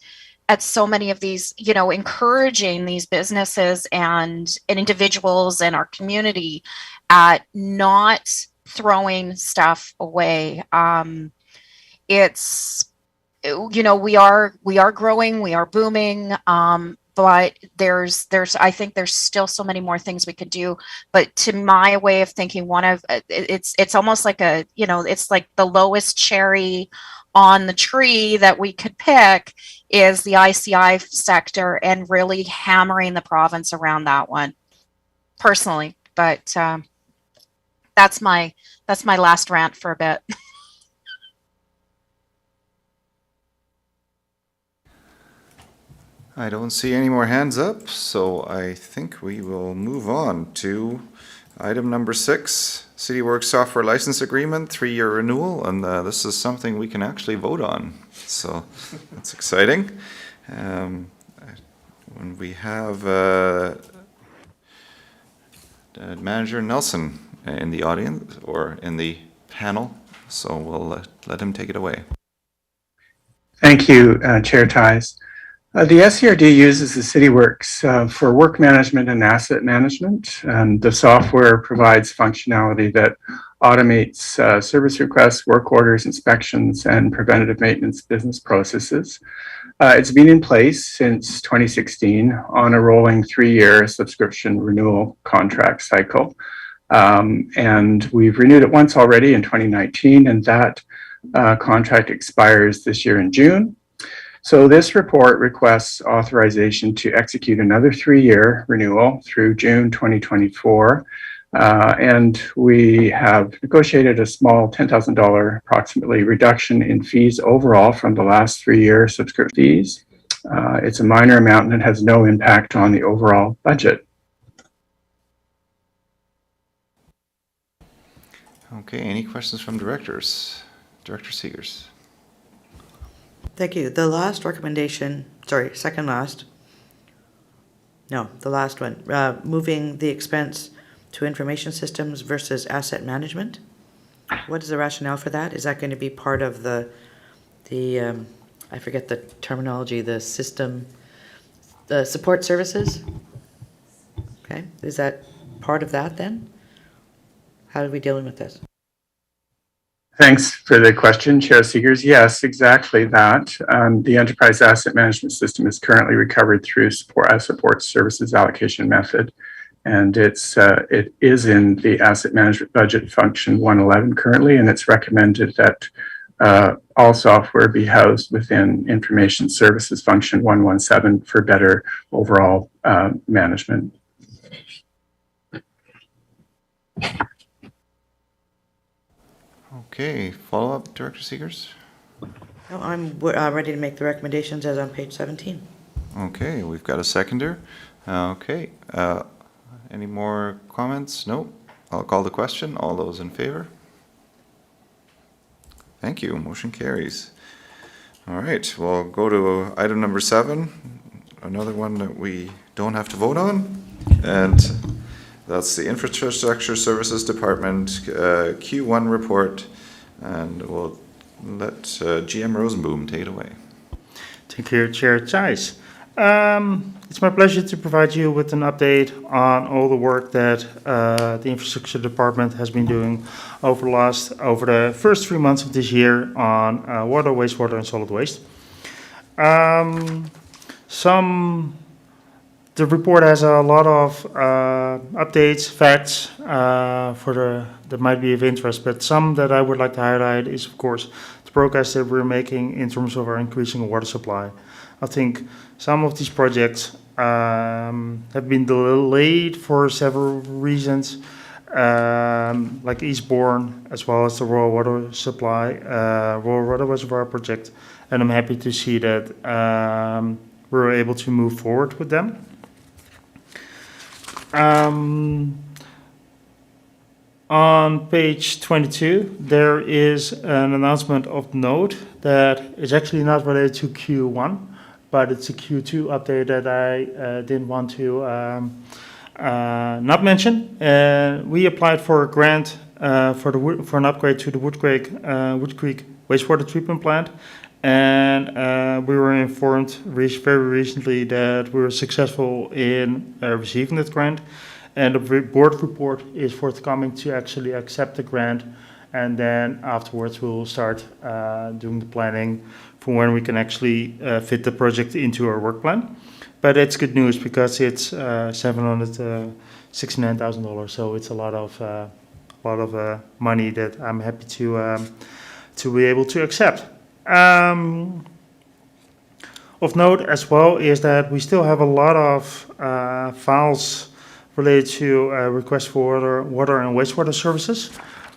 so many of these, encouraging these businesses and individuals in our community at not throwing stuff away. It's, we are growing, we are booming, but I think there's still so many more things we could do. But to my way of thinking, it's almost like it's like the lowest cherry on the tree that we could pick is the ICI sector, and really hammering the province around that one personally. But that's my last rant for a bit. I don't see any more hands up, so I think we will move on to item number 6, CityWorks Software License Agreement, 3-year renewal, and this is something we can actually vote on, so that's exciting. When we have Manager Nelson in the audience, or in the panel, so we'll let him take it away. Thank you, Chair Ties. The SCRD uses the CityWorks for work management and asset management. The software provides functionality that automates service requests, work orders, inspections, and preventative maintenance business processes. It's been in place since 2016 on a rolling 3-year subscription renewal contract cycle. And we've renewed it once already in 2019, and that contract expires this year in June. So this report requests authorization to execute another 3-year renewal through June 2024. And we have negotiated a small $10,000 approximately reduction in fees overall from the last 3-year subscription fees. It's a minor amount and it has no impact on the overall budget. Okay, any questions from directors? Director Seegers. Thank you. The last recommendation, sorry, second last. No, the last one, moving the expense to information systems versus asset management. What is the rationale for that? Is that going to be part of the I forget the terminology, the system, the support services? Okay, is that part of that then? How are we dealing with this? Thanks for the question, Chair Seegers. Yes, exactly that. The enterprise asset management system is currently recovered through support services allocation method, and it is in the asset management budget function 111 currently, and it's recommended that all software be housed within information services function 117 for better overall management. Okay, follow-up, Director Seegers? No, I'm ready to make the recommendations as on page 17. Okay, we've got a seconder. Okay, any more comments? No? I'll call the question. All those in favor? Thank you. Motion carries. All right, we'll go to item number 7, another one that we don't have to vote on, and that's the Infrastructure Services Department Q1 report, and we'll let GM Rosenboom take it away. Thank you, Chair Thijs. It's my pleasure to provide you with an update on all the work that the Infrastructure Department has been doing over the first 3 months of this year on water, wastewater, and solid waste. The report has a lot of updates, facts that might be of interest, but some that I would like to highlight is, of course, the progress that we're making in terms of our increasing water supply. I think some of these projects have been delayed for several reasons, like Eastbourne, as well as the Royal Water Supply, Royal Water Reservoir project, and I'm happy to see that we're able to move forward with them. On page 22, there is an announcement of note that is actually not related to Q1, but it's a Q2 update that I didn't want to not mention. We applied for a grant for an upgrade to the Wood Creek wastewater treatment plant, and we were informed very recently that we were successful in receiving that grant, and the board report is forthcoming to actually accept the grant, and then afterwards we'll start doing the planning for when we can actually fit the project into our work plan. But it's good news because it's $769,000, so it's a lot of money that I'm happy to be able to accept. Of note as well is that we still have a lot of files related to requests for water and wastewater services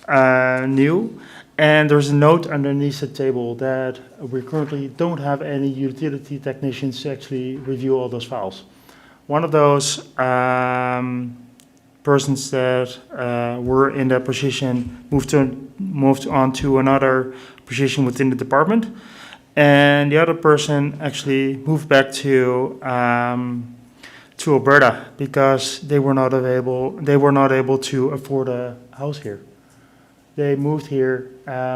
new. And there's a note underneath the table that we currently don't have any utility technicians to actually review all those files. One of those persons that were in that position moved on to another position within the department, and the other person actually moved back to Alberta because they were not able to afford a house here. They moved here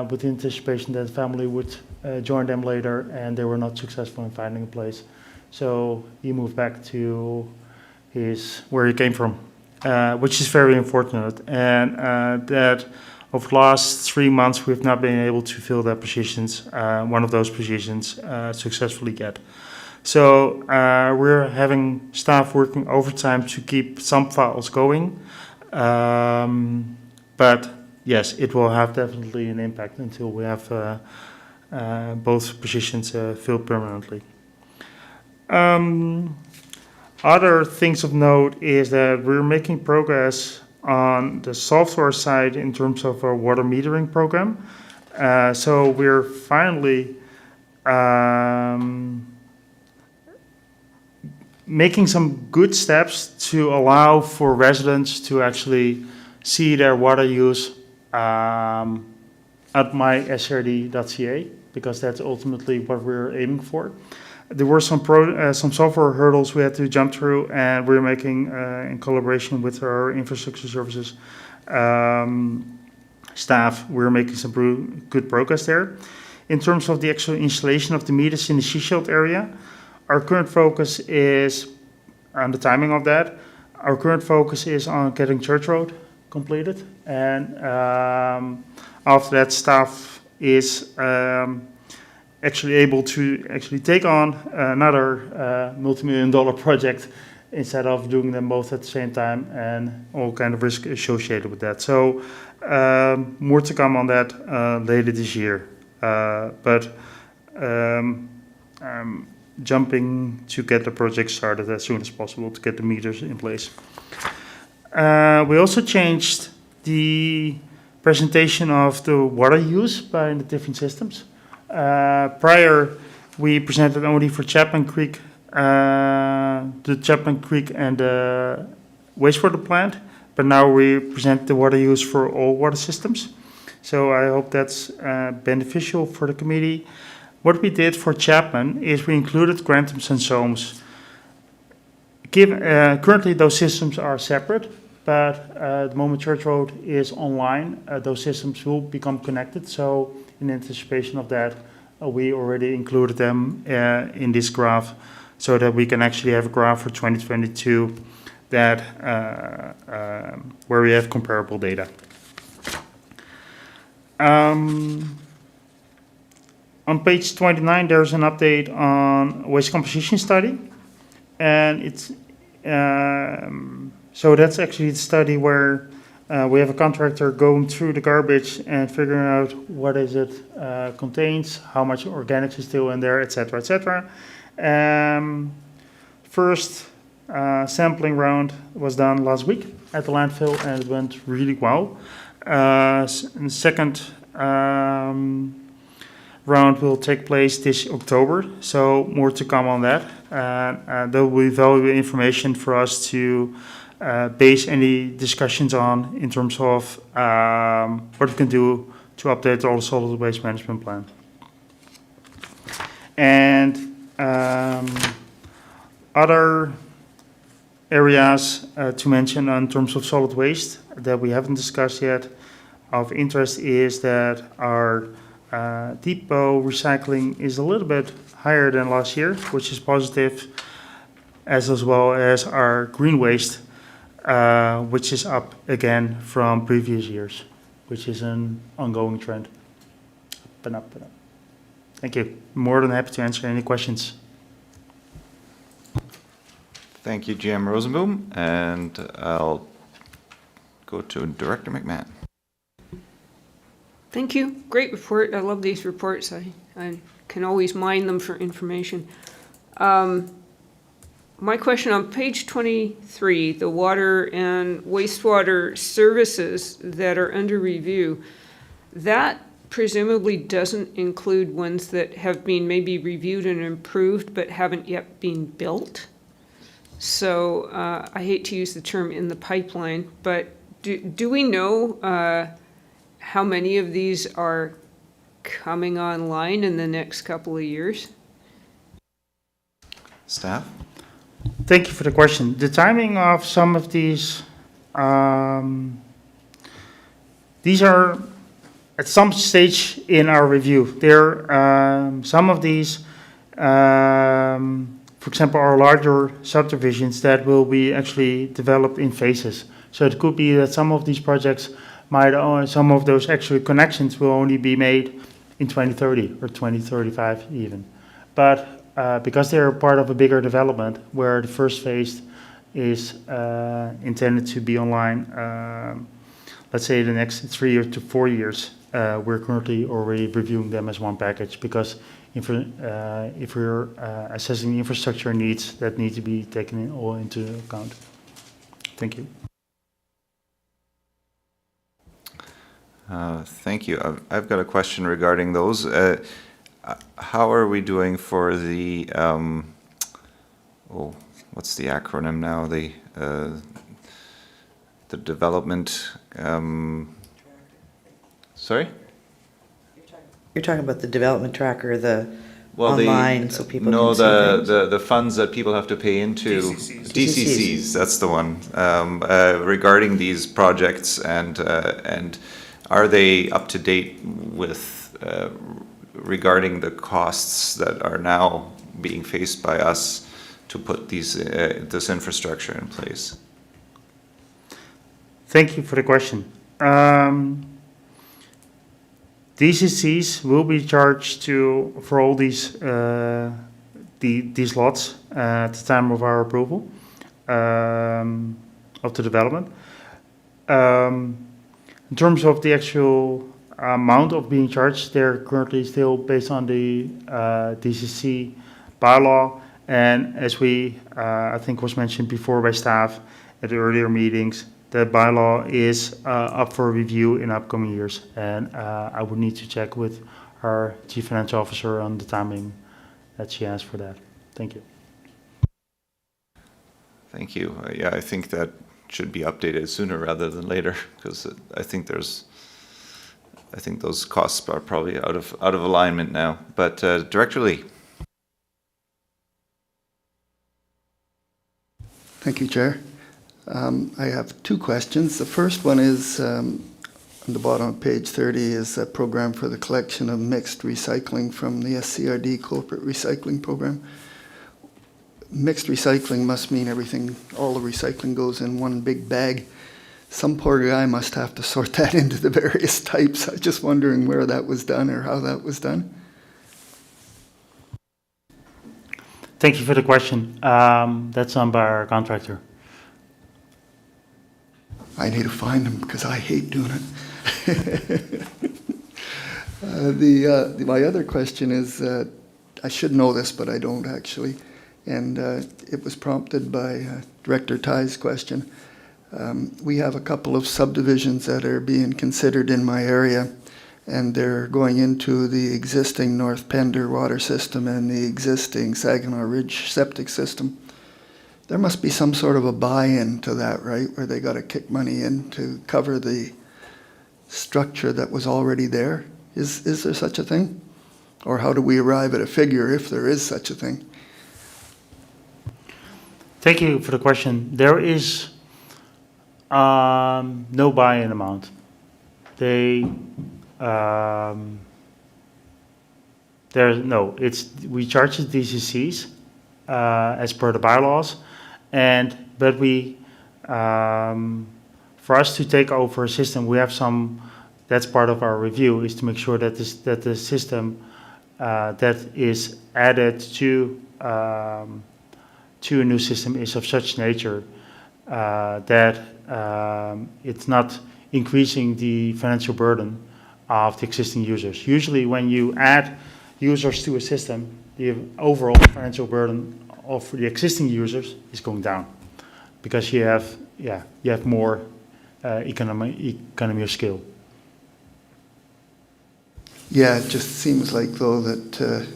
with the anticipation that the family would join them later, and they were not successful in finding a place. So he moved back to where he came from, which is very unfortunate. And that over the last 3 months, we've not been able to fill that positions, one of those positions, successfully yet. So we're having staff working overtime to keep some files going, but yes, it will have definitely an impact until we have both positions filled permanently. Other things of note is that we're making progress on the software side in terms of our water metering program. So we're finally making some good steps to allow for residents to actually see their water use at mysrd.ca, because that's ultimately what we're aiming for. There were some software hurdles we had to jump through, and we're making, in collaboration with our infrastructure services staff, we're making some good progress there. In terms of the actual installation of the meters in the Seashield area, our current focus is on the timing of that. Our current focus is on getting Church Road completed, and after that, staff is actually able to take on another multi-million-dollar project instead of doing them both at the same time, and all kind of risk associated with that. So more to come on that later this year. But jumping to get the project started as soon as possible to get the meters in place. We also changed the presentation of the water use by the different systems. Prior, we presented only for Chapman Creek, the Chapman Creek and the wastewater plant, but now we present the water use for all water systems. So I hope that's beneficial for the committee. What we did for Chapman is we included Granthams and Soames. Currently, those systems are separate, but the moment Church Road is online, those systems will become connected. So in anticipation of that, we already included them in this graph so that we can actually have a graph for 2022 that where we have comparable data. On page 29, there's an update on waste composition study, and it's so that's actually the study where we have a contractor going through the garbage and figuring out what is it contains, how much organics is still in there, etc., etc. First sampling round was done last week at the landfill, and it went really well. And the second round will take place this October, so more to come on that. There will be valuable information for us to base any discussions on in terms of what we can do to update all the solid waste management plan. And other areas to mention in terms of solid waste that we haven't discussed yet of interest is that our depot recycling is a little bit higher than last year, which is positive, as well as our green waste, which is up again from previous years, which is an ongoing trend. Up and up and up. Thank you. More than happy to answer any questions. Thank you, GM Rosenboom, and I'll go to Director McMahon. Thank you. Great report. I love these reports. I can always mine them for information. My question on page 23, the water and wastewater services that are under review, that presumably doesn't include ones that have been maybe reviewed and improved but haven't yet been built. So I hate to use the term in the pipeline, but do we know how many of these are coming online in the next couple of years? Staff? Thank you for the question. The timing of some of these are at some stage in our review. There, some of these, for example, are larger subdivisions that will be actually developed in phases. So it could be that some of these projects some of those actual connections will only be made in 2030 or 2035 even. But because they're part of a bigger development where the first phase is intended to be online, let's say the next 3 to 4 years, we're currently already reviewing them as one package because if we're assessing the infrastructure needs that need to be taken all into account. Thank you. Thank you. I've got a question regarding those. How are we doing for the, what's the acronym now? The development, sorry? You're talking about the development tracker, online, so people no, can see things? the funds that people have to pay into. DCCs, that's the one. Regarding these projects and are they up to date with regarding the costs that are now being faced by us to put this infrastructure in place? Thank you for the question. DCCs will be charged for all these lots at the time of our approval of the development. In terms of the actual amount of being charged, they're currently still based on the DCC bylaw. And as I think was mentioned before by staff at the earlier meetings, the bylaw is up for review in upcoming years. And I would need to check with our Chief Financial Officer on the timing that she has for that. Thank you. Thank you. Yeah, I think that should be updated sooner rather than later because I think those costs are probably out of alignment now. But Director Lee. Thank you, Chair. I have two questions. The first one is on the bottom of page 30 is a program for the collection of mixed recycling from the SCRD corporate recycling program. Mixed recycling must mean everything, all the recycling goes in one big bag. Some poor guy must have to sort that into the various types. I'm just wondering where that was done or how that was done. Thank you for the question. That's done by our contractor. I need to find him because I hate doing it. My other question is, I should know this, but I don't actually. And it was prompted by Director Ty's question. We have a couple of subdivisions that are being considered in my area, and they're going into the existing North Pender water system and the existing Saginaw Ridge septic system. There must be some sort of a buy-in to that, right, where they got to kick money in to cover the structure that was already there. Is there such a thing? Or how do we arrive at a figure if there is such a thing? Thank you for the question. There is no buy-in amount. We charge the DCCs as per the bylaws, but for us to take over a system, we have that's part of our review, is to make sure that the system that is added to to a new system is of such nature that it's not increasing the financial burden of the existing users. Usually when you add users to a system, the overall financial burden of the existing users is going down because you have more economy of scale. Yeah, it just seems like, though, that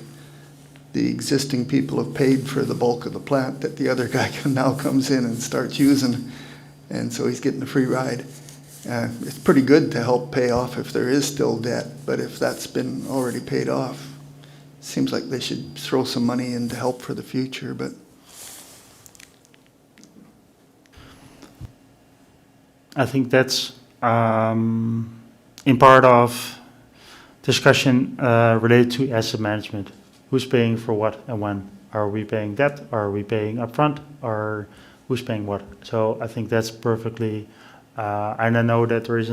the existing people have paid for the bulk of the plant that the other guy now comes in and starts using, and so he's getting a free ride. It's pretty good to help pay off if there is still debt, but if that's been already paid off, it seems like they should throw some money in to help for the future, but... I think that's in part of discussion related to asset management. Who's paying for what and when? Are we paying debt? Are we paying upfront? Or who's paying what? So I think that's perfectly, and I know that there is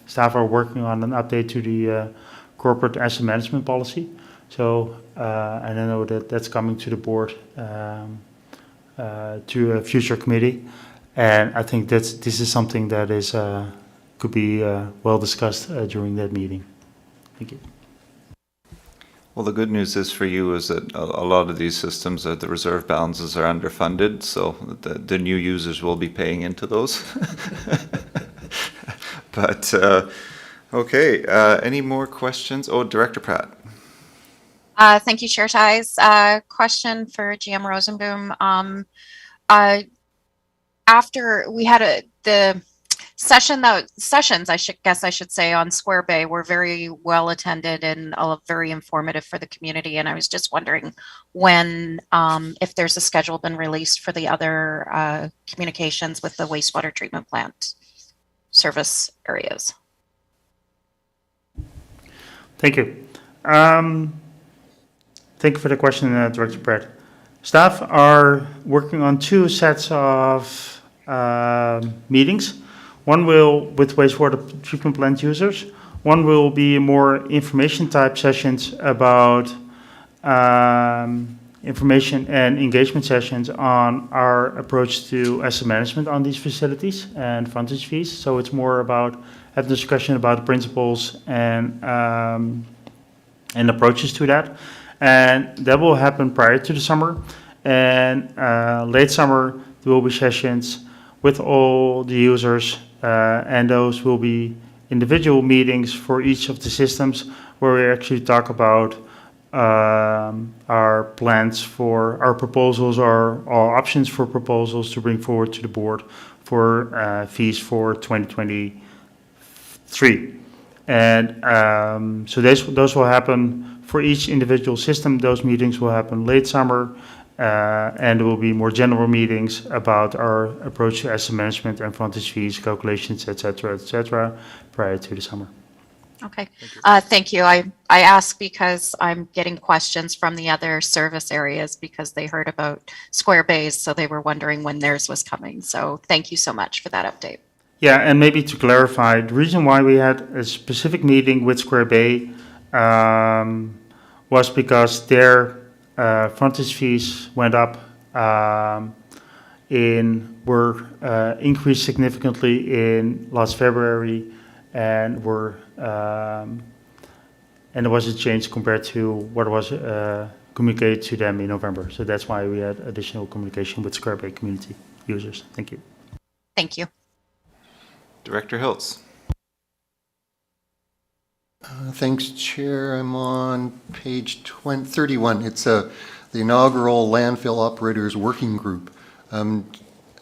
staff are working on an update to the corporate asset management policy. So, and I know that that's coming to the board, to a future committee. And I think this is something that is could be well discussed during that meeting. Thank you. Well, the good news is for you is that a lot of these systems, the reserve balances are underfunded, so the new users will be paying into those. But, okay, any more questions? Oh, Director Pratt. Thank you, Chair Ties. Question for GM Rosenboom. After we had the sessions, I should say, on Square Bay were very well attended and very informative for the community. And I was just wondering when, if there's a schedule been released for the other communications with the wastewater treatment plant service areas. Thank you. Thank you for the question, Director Pratt. Staff are working on two sets of meetings. One will with wastewater treatment plant users. One will be more information type sessions about information and engagement sessions on our approach to asset management on these facilities and frontage fees. So it's more about having a discussion about the principles and approaches to that. And that will happen prior to the summer. And late summer, there will be sessions with all the users, and those will be individual meetings for each of the systems where we actually talk about our plans for our proposals, our options for proposals to bring forward to the board for fees for 2023. And so those will happen for each individual system. Those meetings will happen late summer. And there will be more general meetings about our approach to asset management and frontage fees, calculations, et cetera, prior to the summer. Okay, thank you. I ask because I'm getting questions from the other service areas because they heard about Square Bays, so they were wondering when theirs was coming. So thank you so much for that update. Yeah, and maybe to clarify, the reason why we had a specific meeting with Square Bay was because their frontage fees went up were increased significantly in last February, and and there was a change compared to what was communicated to them in November. So that's why we had additional communication with Square Bay community users. Thank you. Thank you. Director Hiltz. Thanks, Chair. I'm on page 31. It's the inaugural landfill operators working group.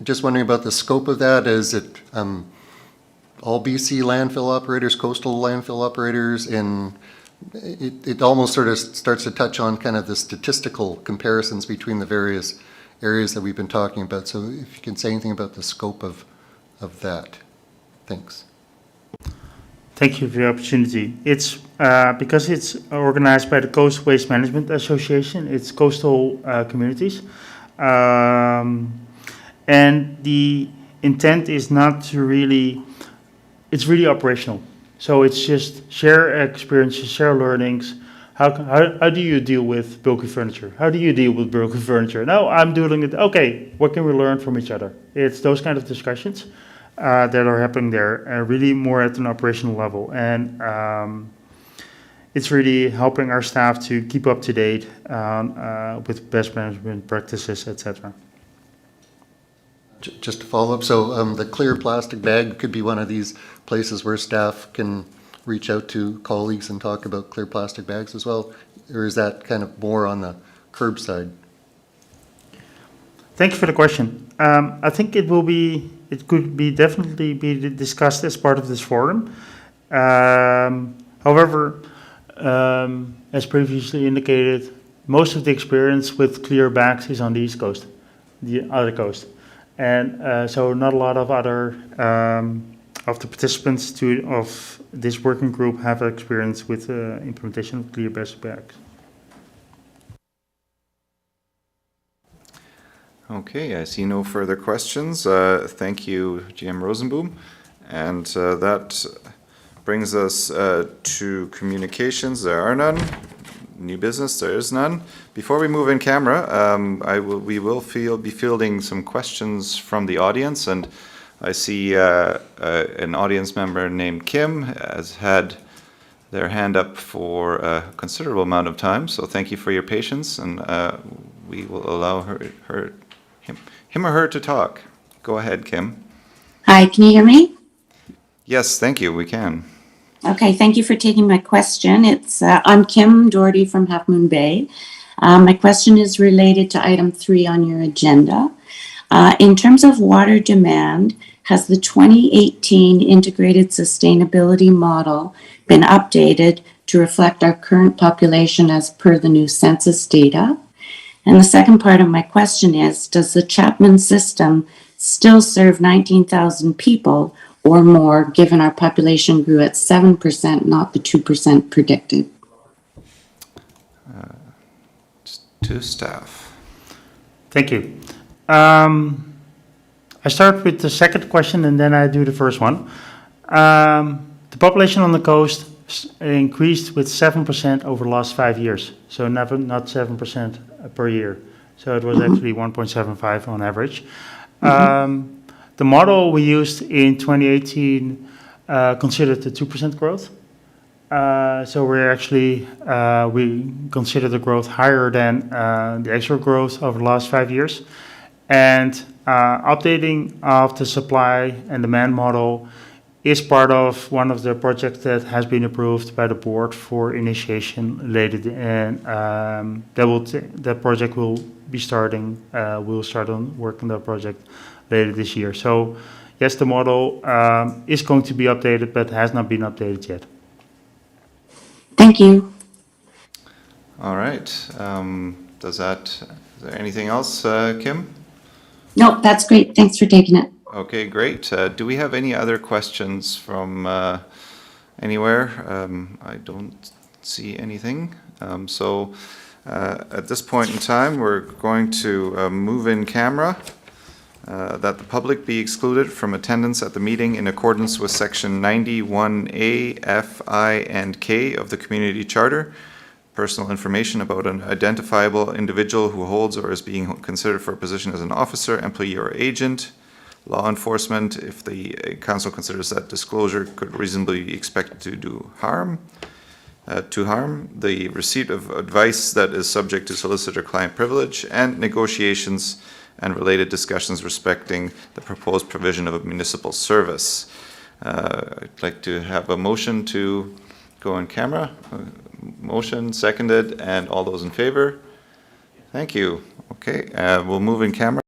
Just wondering about the scope of that. Is it all BC landfill operators, coastal landfill operators, and it almost sort of starts to touch on kind of the statistical comparisons between the various areas that we've been talking about. So if you can say anything about the scope of that. Thanks. Thank you for the opportunity. It's because it's organized by the Coast Waste Management Association. It's coastal communities. And the intent is not to really, it's really operational. So it's just share experiences, share learnings, how do you deal with bulky furniture? How do you deal with bulky furniture? No, I'm doing it. Okay, what can we learn from each other? It's those kind of discussions that are happening there, really more at an operational level. And it's really helping our staff to keep up to date with best management practices, etc. Just to follow up, so the clear plastic bag could be one of these places where staff can reach out to colleagues and talk about clear plastic bags as well? Or is that kind of more on the curbside? Thank you for the question. I think it could be definitely be discussed as part of this forum. However, as previously indicated, most of the experience with clear bags is on the East Coast, the other coast. And so not a lot of other of the participants of this working group have experience with implementation of clear plastic bags. Okay, I see no further questions. Thank you, GM Rosenboom. And that brings us to communications. There are none. New business, there is none. Before we move in camera, we will be fielding some questions from the audience, and I see an audience member named Kim has had their hand up for a considerable amount of time, so thank you for your patience, and we will allow him or her to talk. Go ahead, Kim. Hi, can you hear me? Yes, thank you, we can. Okay, thank you for taking my question. I'm Kim Doherty from Half Moon Bay. My question is related to item 3 on your agenda. In terms of water demand, has the 2018 Integrated Sustainability Model been updated to reflect our current population as per the new census data? And the second part of my question is, does the Chapman system still serve 19,000 people or more, given our population grew at 7%, not the 2% predicted? To staff. Thank you. I start with the second question and then I do the first one. The population on the coast increased with 7% over the last 5 years. So not 7% per year. So it was actually 1.75 on average. The model we used in 2018 considered the 2% growth. So we consider the growth higher than the actual growth over the last 5 years. And updating of the supply and demand model is part of one of the projects that has been approved by the board for initiation later, and that project will be starting. We'll start on work on that project later this year. So yes, the model is going to be updated, but has not been updated yet. Thank you. All right. Is there anything else, Kim? No, that's great. Thanks for taking it. Okay, great. Do we have any other questions from anywhere? I don't see anything. So at this point in time, we're going to move in camera. That the public be excluded from attendance at the meeting in accordance with Section 91A, F, I, and K of the Community Charter. Personal information about an identifiable individual who holds or is being considered for a position as an officer, employee, or agent. Law enforcement, if the council considers that disclosure could reasonably be expected to do harm. The receipt of advice that is subject to solicitor-client privilege, and negotiations and related discussions respecting the proposed provision of a municipal service. I'd like to have a motion to go on camera. Motion seconded, and all those in favor? Thank you. Okay, we'll move in camera.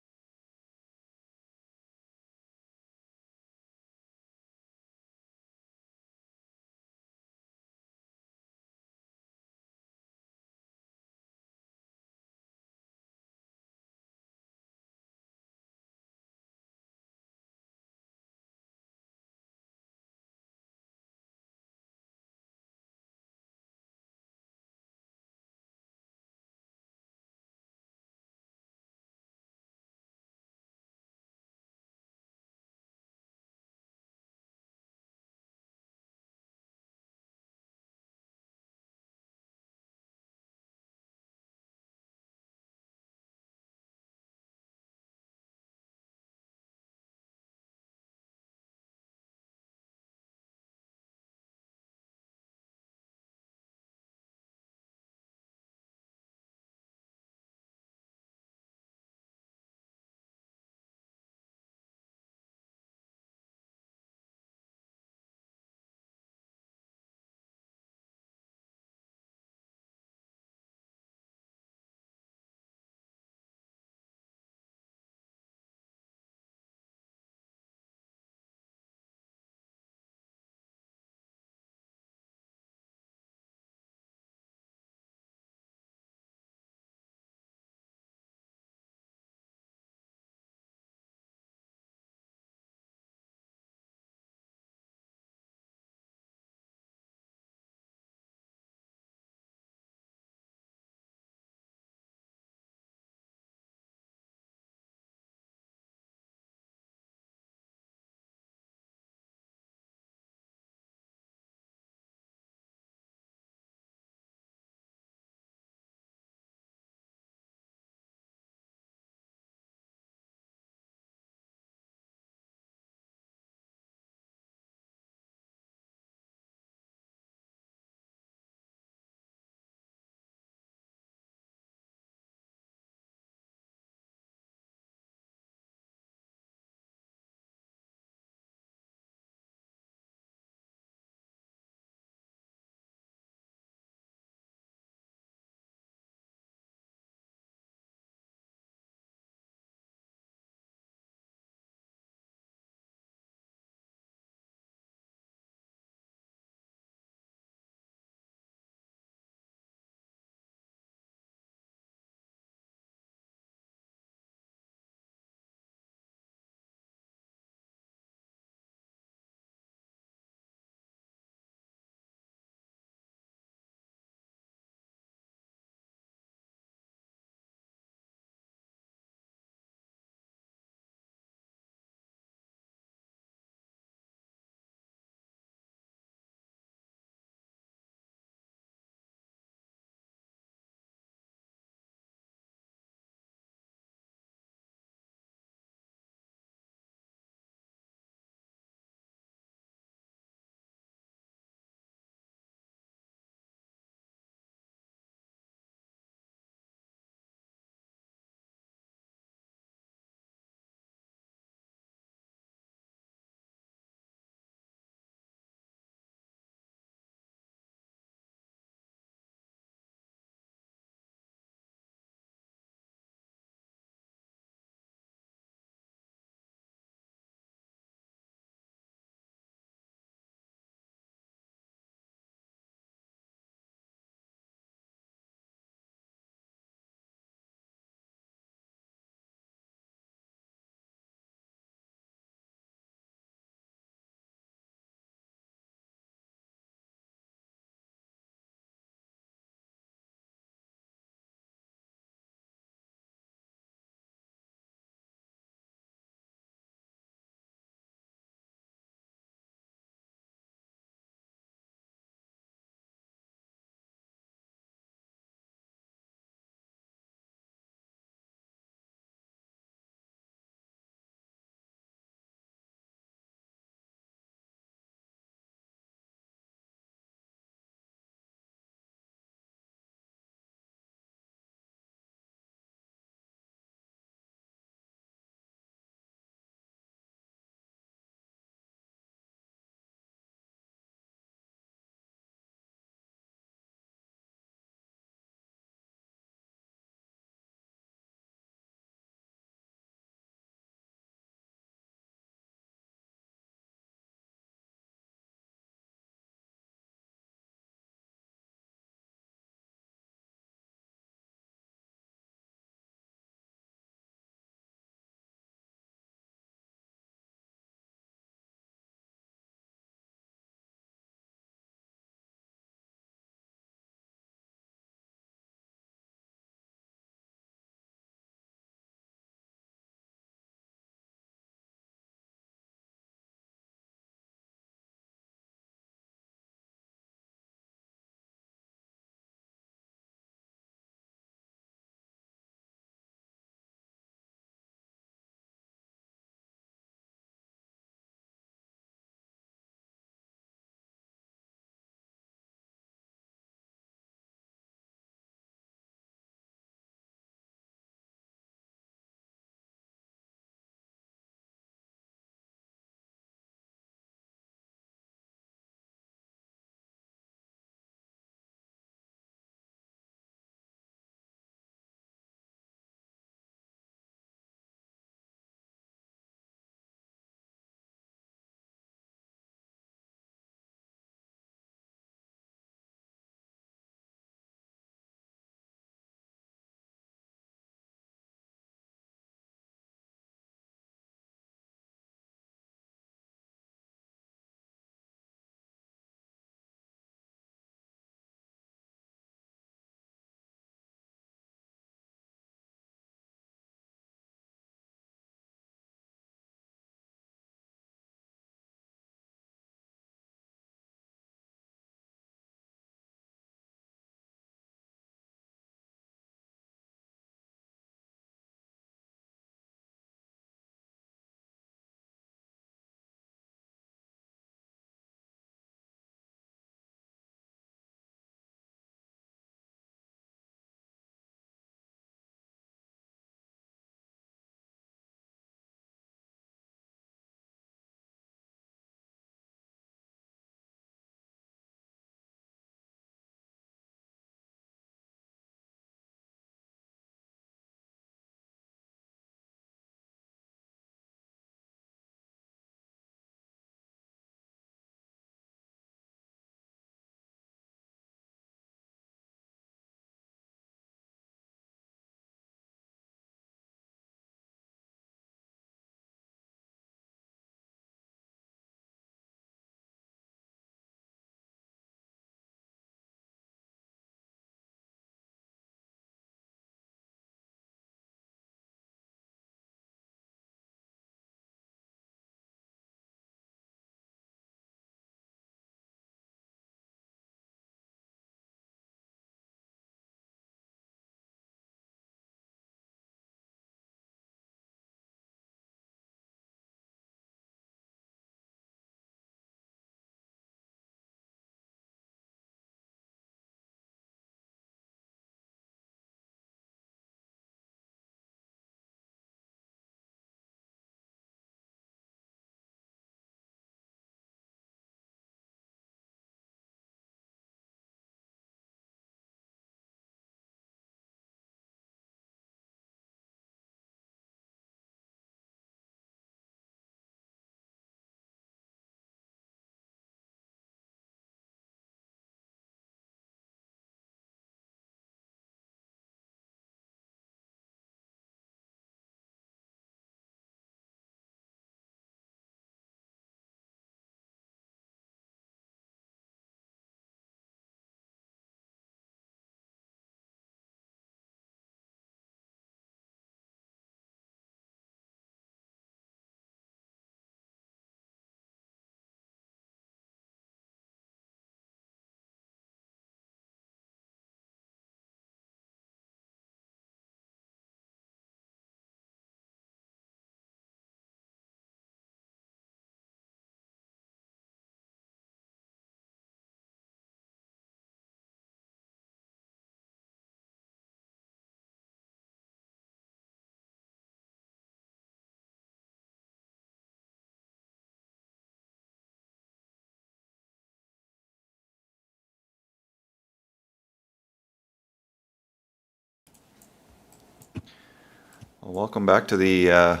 Well, welcome back to the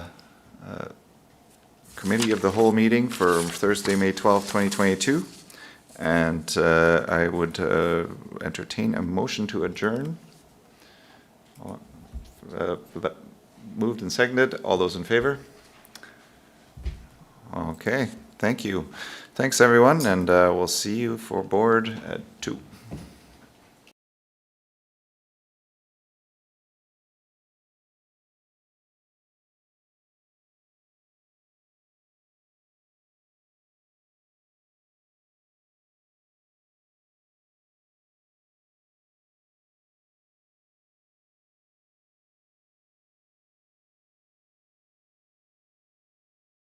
Committee of the Whole meeting for Thursday, May 12th, 2022. And I would entertain a motion to adjourn. Moved and seconded. All those in favor? Okay, thank you. Thanks, everyone, and we'll see you for board at 2.